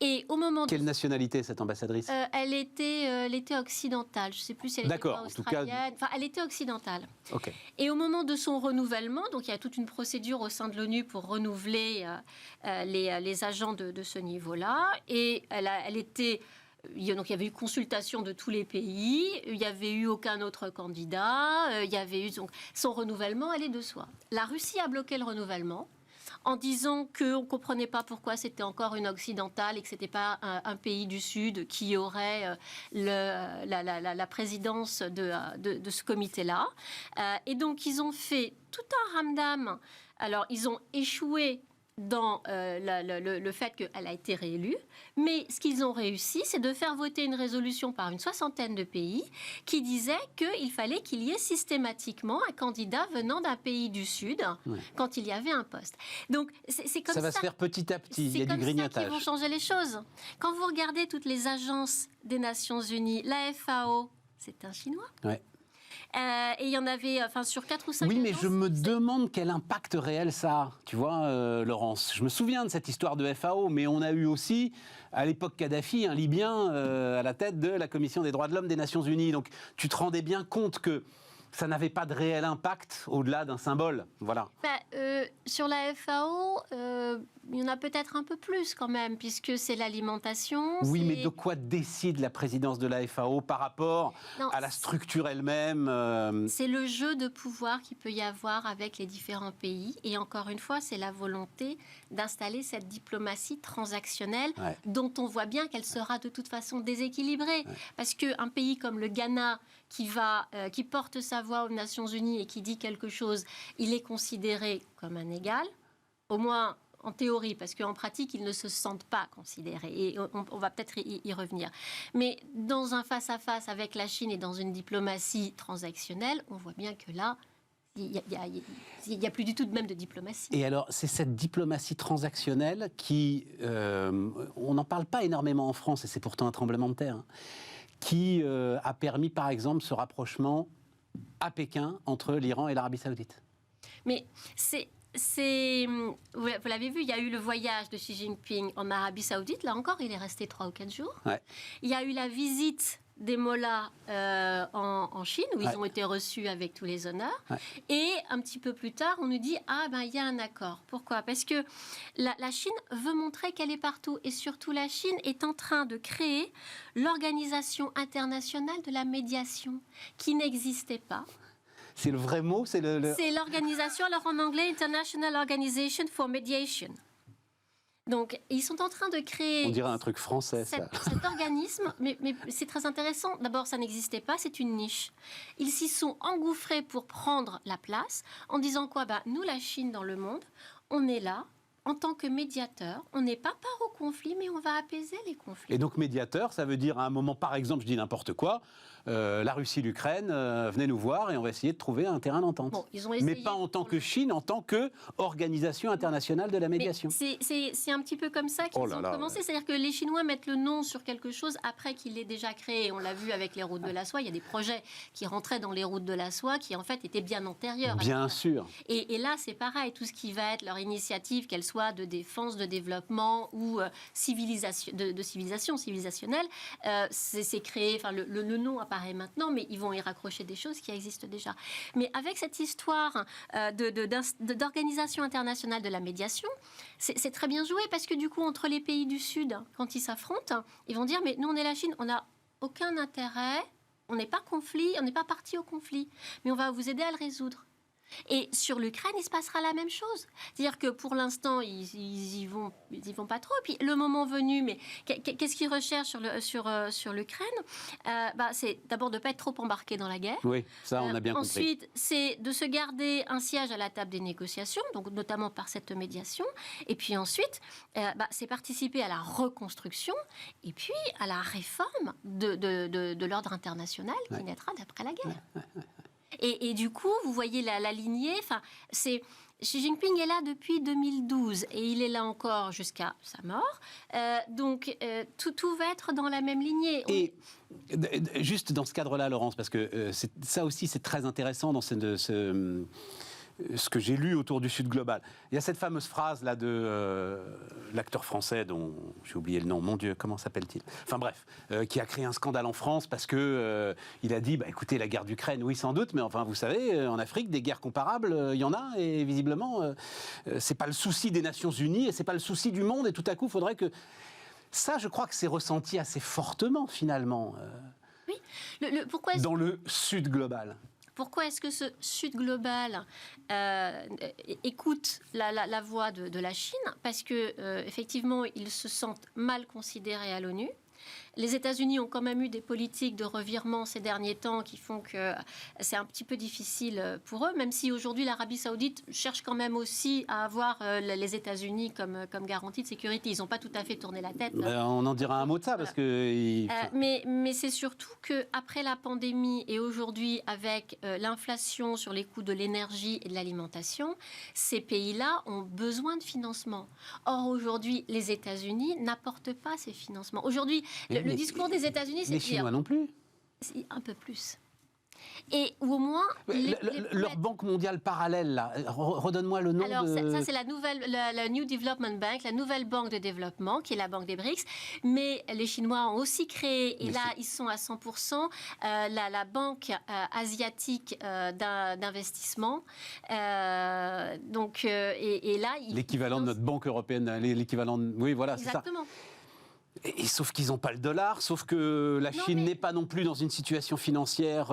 Speaker 4: Et au moment
Speaker 1: Quelle nationalité, cette ambassadrice ?
Speaker 4: Elle était occidentale. Je ne sais plus si elle était pas australienne. Enfin, elle était occidentale.
Speaker 1: Okay.
Speaker 4: Et au moment de son renouvellement, donc il y a toute une procédure au sein de l'ONU pour renouveler les agents de ce niveau-là. Et elle était... Donc, il y avait eu consultation de tous les pays, il n'y avait eu aucun autre candidat, il y avait eu donc, son renouvellement, elle est de soi. La Russie a bloqué le renouvellement en disant qu'on ne comprenait pas pourquoi c'était encore une occidentale et que ce n'était pas un pays du Sud qui aurait la présidence de ce comité-là. Et donc, ils ont fait tout un ramdam. Alors, ils ont échoué dans le fait qu'elle a été réélue, mais ce qu'ils ont réussi, c'est de faire voter une résolution par une 60aine de pays qui disait qu'il fallait qu'il y ait systématiquement un candidat venant d'un pays du Sud quand il y avait un poste. Donc c'est comme ça.
Speaker 1: Ça va se faire petit à petit, il y a du grignotage.
Speaker 4: C'est comme ça qu'ils vont changer les choses. Quand vous regardez toutes les agences des Nations Unies, la FAO, c'est un Chinois.
Speaker 1: Ouais.
Speaker 4: Et il y en avait sur 4 ou 5
Speaker 1: Oui, mais
Speaker 4: agences,
Speaker 1: je me demande quel impact réel ça a, tu vois, Laurence. Je me souviens de cette histoire de FAO, mais on a eu aussi, à l'époque Kadhafi, un Libyen à la tête de la Commission des droits de l'homme des Nations Unies. Donc tu te rendais bien compte que ça n'avait pas de réel impact au-delà d'un symbole. Voilà.
Speaker 4: Sur la FAO, il y en a peut-être un peu plus quand même, puisque c'est l'alimentation.
Speaker 1: Oui, mais de quoi décide la présidence de la FAO par rapport à la structure elle-même
Speaker 4: C'est le jeu de pouvoir qu'il peut y avoir avec les différents pays. Et encore une fois, c'est la volonté d'installer cette diplomatie transactionnelle dont on voit bien qu'elle sera de toute façon déséquilibrée. Parce qu'un pays comme le Ghana, qui porte sa voix aux Nations Unies et qui dit quelque chose, il est considéré comme un égal, au moins en théorie, parce qu'en pratique, ils ne se sentent pas considérés. Et on va peut-être y revenir. Mais dans un face-à-face avec la Chine et dans une diplomatie transactionnelle, on voit bien que là, il n'y a plus du tout même de diplomatie.
Speaker 1: Et alors, c'est cette diplomatie transactionnelle qui... on n'en parle pas énormément en France, et c'est pourtant un tremblement de terre, hein, qui a permis, par exemple, ce rapprochement à Pékin entre l'Iran et l'Arabie Saoudite.
Speaker 4: Mais vous l'avez vu, il y a eu le voyage de Xi Jinping en Arabie Saoudite. Là encore, il est resté 3 ou 4 jours. Ouais. Il y a eu la visite des mollahs en Chine, où ils ont été reçus avec tous les honneurs. Ouais. Et un petit peu plus tard, on nous dit il y a un accord. Pourquoi ? Parce que la Chine veut montrer qu'elle est partout. Et surtout, la Chine est en train de créer l'Organisation internationale de la médiation, qui n'existait pas.
Speaker 1: C'est le vrai mot, c'est
Speaker 4: C'est l'organisation, alors en anglais, International Organization for Mediation. Donc, ils sont en train de créer...
Speaker 1: On dirait un truc français, ça.
Speaker 4: Cet organisme, mais c'est très intéressant. D'abord, ça n'existait pas, c'est une niche. Ils s'y sont engouffrés pour prendre la place, en disant quoi ? Nous, la Chine, dans le monde, on est là, en tant que médiateur, on n'est pas part au conflit, mais on va apaiser les conflits.
Speaker 1: Et donc médiateur, ça veut dire à un moment, par exemple, je dis n'importe quoi, la Russie, l'Ukraine, venez nous voir et on va essayer de trouver un terrain d'entente. Bon, ils ont essayé, mais pas en tant que Chine, en tant qu'organisation internationale de la médiation.
Speaker 4: C'est un petit peu comme ça qu'ils ont commencé. C'est-à-dire que les Chinois mettent le nom sur quelque chose après qu'il est déjà créé. On l'a vu avec les routes de la soie. Il y a des projets qui rentraient dans les routes de la soie qui, en fait, étaient bien antérieurs.
Speaker 1: Bien sûr.
Speaker 4: Et là, c'est pareil. Tout ce qui va être leur initiative, qu'elle soit de défense, de développement ou civilisationnelle, c'est créé. Enfin, le nom apparaît maintenant, mais ils vont y raccrocher des choses qui existent déjà. Mais avec cette histoire d'organisation internationale de la médiation, c'est très bien joué parce que du coup, entre les pays du Sud, quand ils s'affrontent, ils vont dire, mais nous, on est la Chine, on n'a aucun intérêt, on n'est pas conflit, on n'est pas parti au conflit, mais on va vous aider à le résoudre. Et sur l'Ukraine, il se passera la même chose. C'est-à-dire que pour l'instant, ils y vont pas trop. Puis le moment venu, mais qu'est-ce qu'ils recherchent sur l'Ukraine ? C'est d'abord de ne pas être trop embarqué dans la guerre.
Speaker 1: Oui, ça, on a bien compris.
Speaker 4: Ensuite, c'est de se garder un siège à la table des négociations, donc notamment par cette médiation. Et puis ensuite, c'est participer à la reconstruction et puis à la réforme de l'ordre international qui naîtra d'après la guerre. Et du coup, vous voyez la lignée. Xi Jinping est là depuis 2012 et il est là encore jusqu'à sa mort. Donc, tout va être dans la même lignée.
Speaker 1: Et juste dans ce cadre-là, Laurence, parce que ça aussi, c'est très intéressant dans ce que j'ai lu autour du Sud global. Il y a cette fameuse phrase-là de l'acteur français dont j'ai oublié le nom, mon Dieu, comment s'appelle-t-il ? Enfin bref, qui a créé un scandale en France parce que il a dit, écoutez, la guerre d'Ukraine, oui sans doute, mais enfin vous savez, en Afrique, des guerres comparables, il y en a, et visiblement, c'est pas le souci des Nations Unies, et c'est pas le souci du monde, et tout à coup, il faudrait que... Ça, je crois que c'est ressenti assez fortement, finalement,
Speaker 4: oui. Pourquoi
Speaker 1: dans le Sud global.
Speaker 4: Pourquoi est-ce que ce Sud global écoute la voix de la Chine ? Parce que effectivement, ils se sentent mal considérés à l'ONU. Les États-Unis ont quand même eu des politiques de revirement ces derniers temps qui font que c'est un petit peu difficile pour eux, même si aujourd'hui l'Arabie Saoudite cherche quand même aussi à avoir les États-Unis comme garantie de sécurité. Ils n'ont pas tout à fait tourné la tête.
Speaker 1: On en dira un mot de ça parce que.
Speaker 4: Mais c'est surtout qu'après la pandémie et aujourd'hui avec l'inflation sur les coûts de l'énergie et de l'alimentation, ces pays-là ont besoin de financement. Or aujourd'hui, les États-Unis n'apportent pas ces financements. Aujourd'hui, le discours des États-Unis, c'est
Speaker 1: les Chinois non plus.
Speaker 4: Un peu plus. Et ou au moins...
Speaker 1: leur banque mondiale parallèle, là, redonne-moi le nom.
Speaker 4: Alors, ça c'est la New Development Bank, la nouvelle banque de développement, qui est la banque des BRICS. Mais les Chinois ont aussi créé, et là, ils sont à 100%, la banque asiatique d'investissement. Donc, et là...
Speaker 1: L'équivalent de notre banque européenne, l'équivalent... Oui, voilà, c'est ça.
Speaker 4: Exactement.
Speaker 1: Et sauf qu'ils n'ont pas le dollar, sauf que la Chine n'est pas non plus dans une situation financière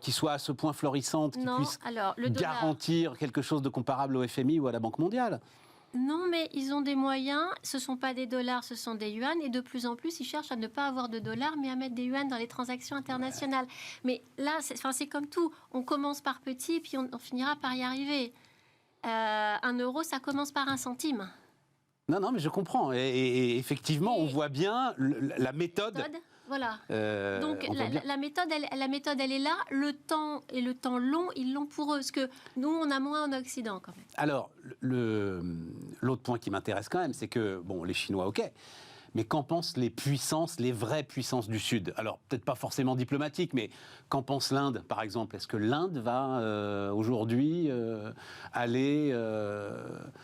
Speaker 1: qui soit à ce point florissante, qui puisse garantir quelque chose de comparable au FMI ou à la Banque mondiale.
Speaker 4: Non, mais ils ont des moyens, ce ne sont pas des dollars, ce sont des yuans, et de plus en plus, ils cherchent à ne pas avoir de dollars, mais à mettre des yuans dans les transactions internationales. Mais là, c'est comme tout, on commence par petit, puis on finira par y arriver. 1 euro, ça commence par 1 centime.
Speaker 1: Non, mais je comprends. Et effectivement, on voit bien la méthode.
Speaker 4: Voilà. Donc la méthode, elle est là. Le temps et le temps long, ils l'ont pour eux. Parce que nous, on a moins en Occident quand même.
Speaker 1: Alors, l'autre point qui m'intéresse quand même, c'est que, bon, les Chinois, ok. Mais qu'en pensent les puissances, les vraies puissances du Sud? Alors, peut-être pas forcément diplomatiques, mais qu'en pense l'Inde, par exemple? Est-ce que l'Inde va aujourd'hui aller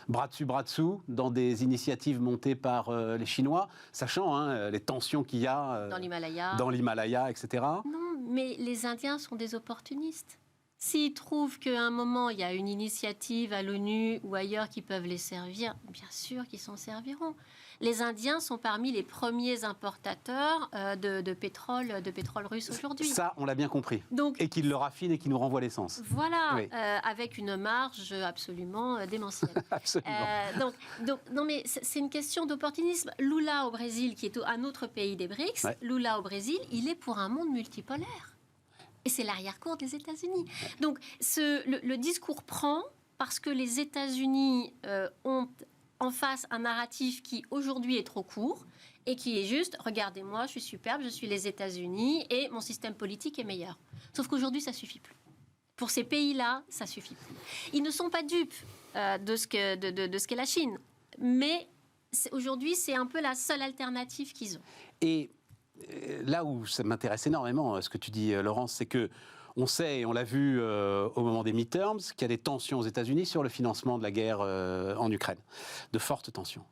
Speaker 1: bras dessous dans des initiatives montées par les Chinois, sachant les tensions qu'il y a dans l'Himalaya, etc.
Speaker 4: Non, mais les Indiens sont des opportunistes. S'ils trouvent qu'à un moment, il y a une initiative à l'ONU ou ailleurs qui peuvent les servir, bien sûr qu'ils s'en serviront. Les Indiens sont parmi les premiers importateurs de pétrole russe aujourd'hui.
Speaker 1: Ça, on l'a bien compris. Et qu'ils le raffinent et qu'ils nous renvoient l'essence.
Speaker 4: Voilà, oui. Avec une marge absolument démentielle.
Speaker 1: Absolument.
Speaker 4: Non, mais c'est une question d'opportunisme. Lula au Brésil, qui est un autre pays des BRICS, Lula au Brésil, il est pour un monde multipolaire. Et c'est l'arrière-cour des États-Unis. Donc, le discours prend parce que les États-Unis ont en face un narratif qui, aujourd'hui, est trop court et qui est juste « Regardez-moi, je suis superbe, je suis les États-Unis et mon système politique est meilleur. » Sauf qu'aujourd'hui, ça ne suffit plus. Pour ces pays-là, ça ne suffit plus. Ils ne sont pas dupes de ce qu'est la Chine. Mais aujourd'hui, c'est un peu la seule alternative qu'ils ont.
Speaker 1: Et là où ça m'intéresse énormément, ce que tu dis, Laurence, c'est que on sait, et on l'a vu au moment des midterms, qu'il y a des tensions aux États-Unis sur le financement de la guerre en Ukraine. De fortes tensions.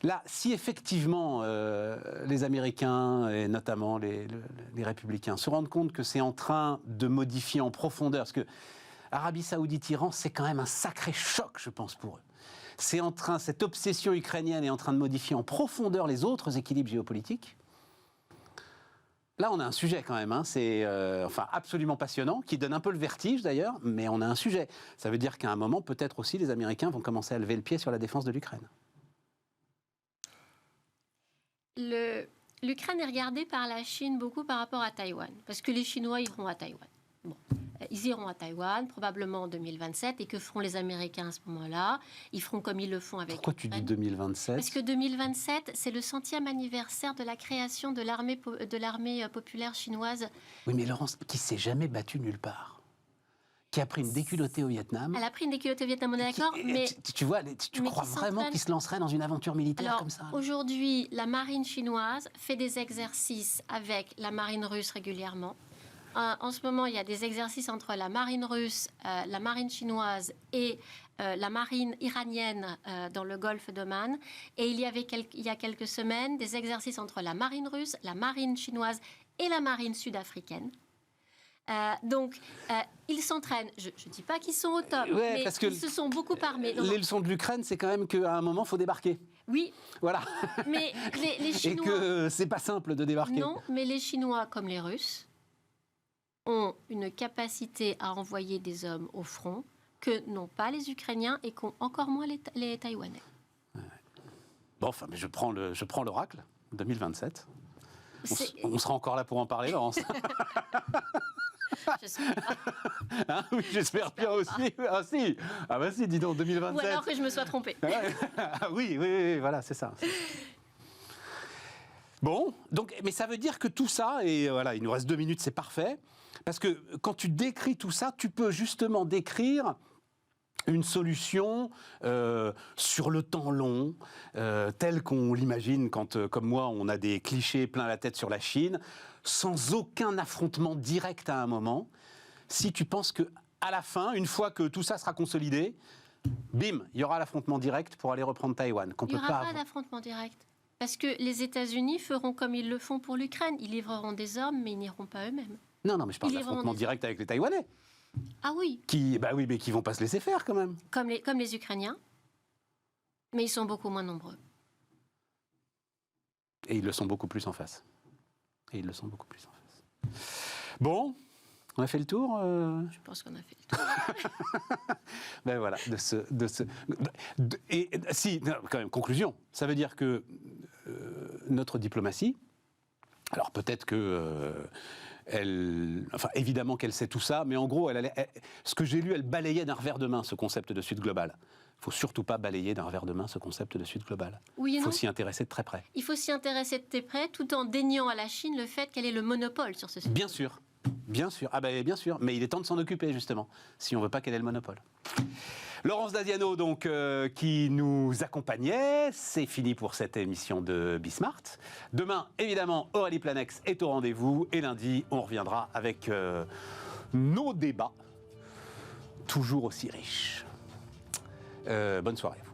Speaker 1: Là, si effectivement les Américains, et notamment les républicains, se rendent compte que c'est en train de modifier en profondeur, parce que Arabie Saoudite-Iran, c'est quand même un sacré choc, je pense, pour eux. Cette obsession ukrainienne est en train de modifier en profondeur les autres équilibres géopolitiques. Là, on a un sujet quand même, c'est absolument passionnant, qui donne un peu le vertige d'ailleurs, mais on a un sujet. Ça veut dire qu'à un moment, peut-être aussi, les Américains vont commencer à lever le pied sur la défense de l'Ukraine.
Speaker 4: L'Ukraine est regardée par la Chine beaucoup par rapport à Taïwan, parce que les Chinois iront à Taïwan. Bon. Ils iront à Taïwan, probablement en 2027. Et que feront les Américains à ce moment-là? Ils feront comme ils le font avec
Speaker 1: Pourquoi tu dis 2027?
Speaker 4: Parce que 2027, c'est le 100e anniversaire de la création de l'armée populaire chinoise.
Speaker 1: Oui, mais Laurence, qui s'est jamais battue nulle part, qui a pris une déculottée au Vietnam.
Speaker 4: Elle a pris une déculottée au Vietnam, on est d'accord, mais...
Speaker 1: Tu vois, tu crois vraiment qu'ils se lanceraient dans une aventure militaire comme ça?
Speaker 4: Aujourd'hui, la marine chinoise fait des exercices avec la marine russe régulièrement. En ce moment, il y a des exercices entre la marine russe, la marine chinoise et la marine iranienne dans le golfe d'Oman. Et il y a quelques semaines, des exercices entre la marine russe, la marine chinoise et la marine sud-africaine. Donc, ils s'entraînent. Je ne dis pas qu'ils sont au top, mais parce ils se sont beaucoup armés.
Speaker 1: Les leçons de l'Ukraine, c'est quand même qu'à un moment, il faut débarquer.
Speaker 4: Oui.
Speaker 1: Voilà.
Speaker 4: Mais les Chinois...
Speaker 1: Et que c'est pas simple de débarquer.
Speaker 4: Non, mais les Chinois, comme les Russes, ont une capacité à envoyer des hommes au front que n'ont pas les Ukrainiens et qu'ont encore moins les Taïwanais.
Speaker 1: Bon, mais je prends l'oracle, 2027. On sera encore là pour en parler, Laurence.
Speaker 4: J'espère pas.
Speaker 1: Hein, oui, j'espère bien aussi. Ah si, ah bah si, dis donc, 2027.
Speaker 4: Ou alors que je me sois trompée.
Speaker 1: Ah oui, voilà, c'est ça. Bon, donc, mais ça veut dire que tout ça, et voilà, il nous reste 2 minutes, c'est parfait, parce que quand tu décris tout ça, tu peux justement décrire une solution sur le temps long, telle qu'on l'imagine quand, comme moi, on a des clichés plein la tête sur la Chine, sans aucun affrontement direct à un moment. Si tu penses que à la fin, une fois que tout ça sera consolidé, bim, il y aura l'affrontement direct pour aller reprendre Taïwan.
Speaker 4: Il n'y aura pas d'affrontement direct. Parce que les États-Unis feront comme ils le font pour l'Ukraine. Ils livreront des hommes, mais ils n'iront pas eux-mêmes.
Speaker 1: Non, mais je parle d'affrontement direct avec les Taïwanais.
Speaker 4: Ah oui.
Speaker 1: Bah oui, mais qui vont pas se laisser faire quand même.
Speaker 4: Comme les Ukrainiens. Mais ils sont beaucoup moins nombreux.
Speaker 1: Et ils le sont beaucoup plus en face. Bon, on a fait le tour
Speaker 4: Je pense qu'on a fait le tour.
Speaker 1: Ben voilà, quand même, conclusion. Ça veut dire que notre diplomatie, alors peut-être que évidemment qu'elle sait tout ça, mais en gros, ce que j'ai lu, elle balayait d'un revers de main ce concept de Sud global. Il ne faut surtout pas balayer d'un revers de main ce concept de Sud global.
Speaker 4: Oui et non.
Speaker 1: Il faut s'y intéresser de très près.
Speaker 4: Il faut s'y intéresser de très près, tout en déniant à la Chine le fait qu'elle ait le monopole sur ce sujet.
Speaker 1: Bien sûr. Bien sûr, bien sûr, mais il est temps de s'en occuper justement, si on ne veut pas qu'elle ait le monopole. Laurence Daziano, donc, qui nous accompagnait, c'est fini pour cette émission de Bismart. Demain, évidemment, Aurélie Planex est au rendez-vous, et lundi, on reviendra avec nos débats, toujours aussi riches. Bonne soirée à vous.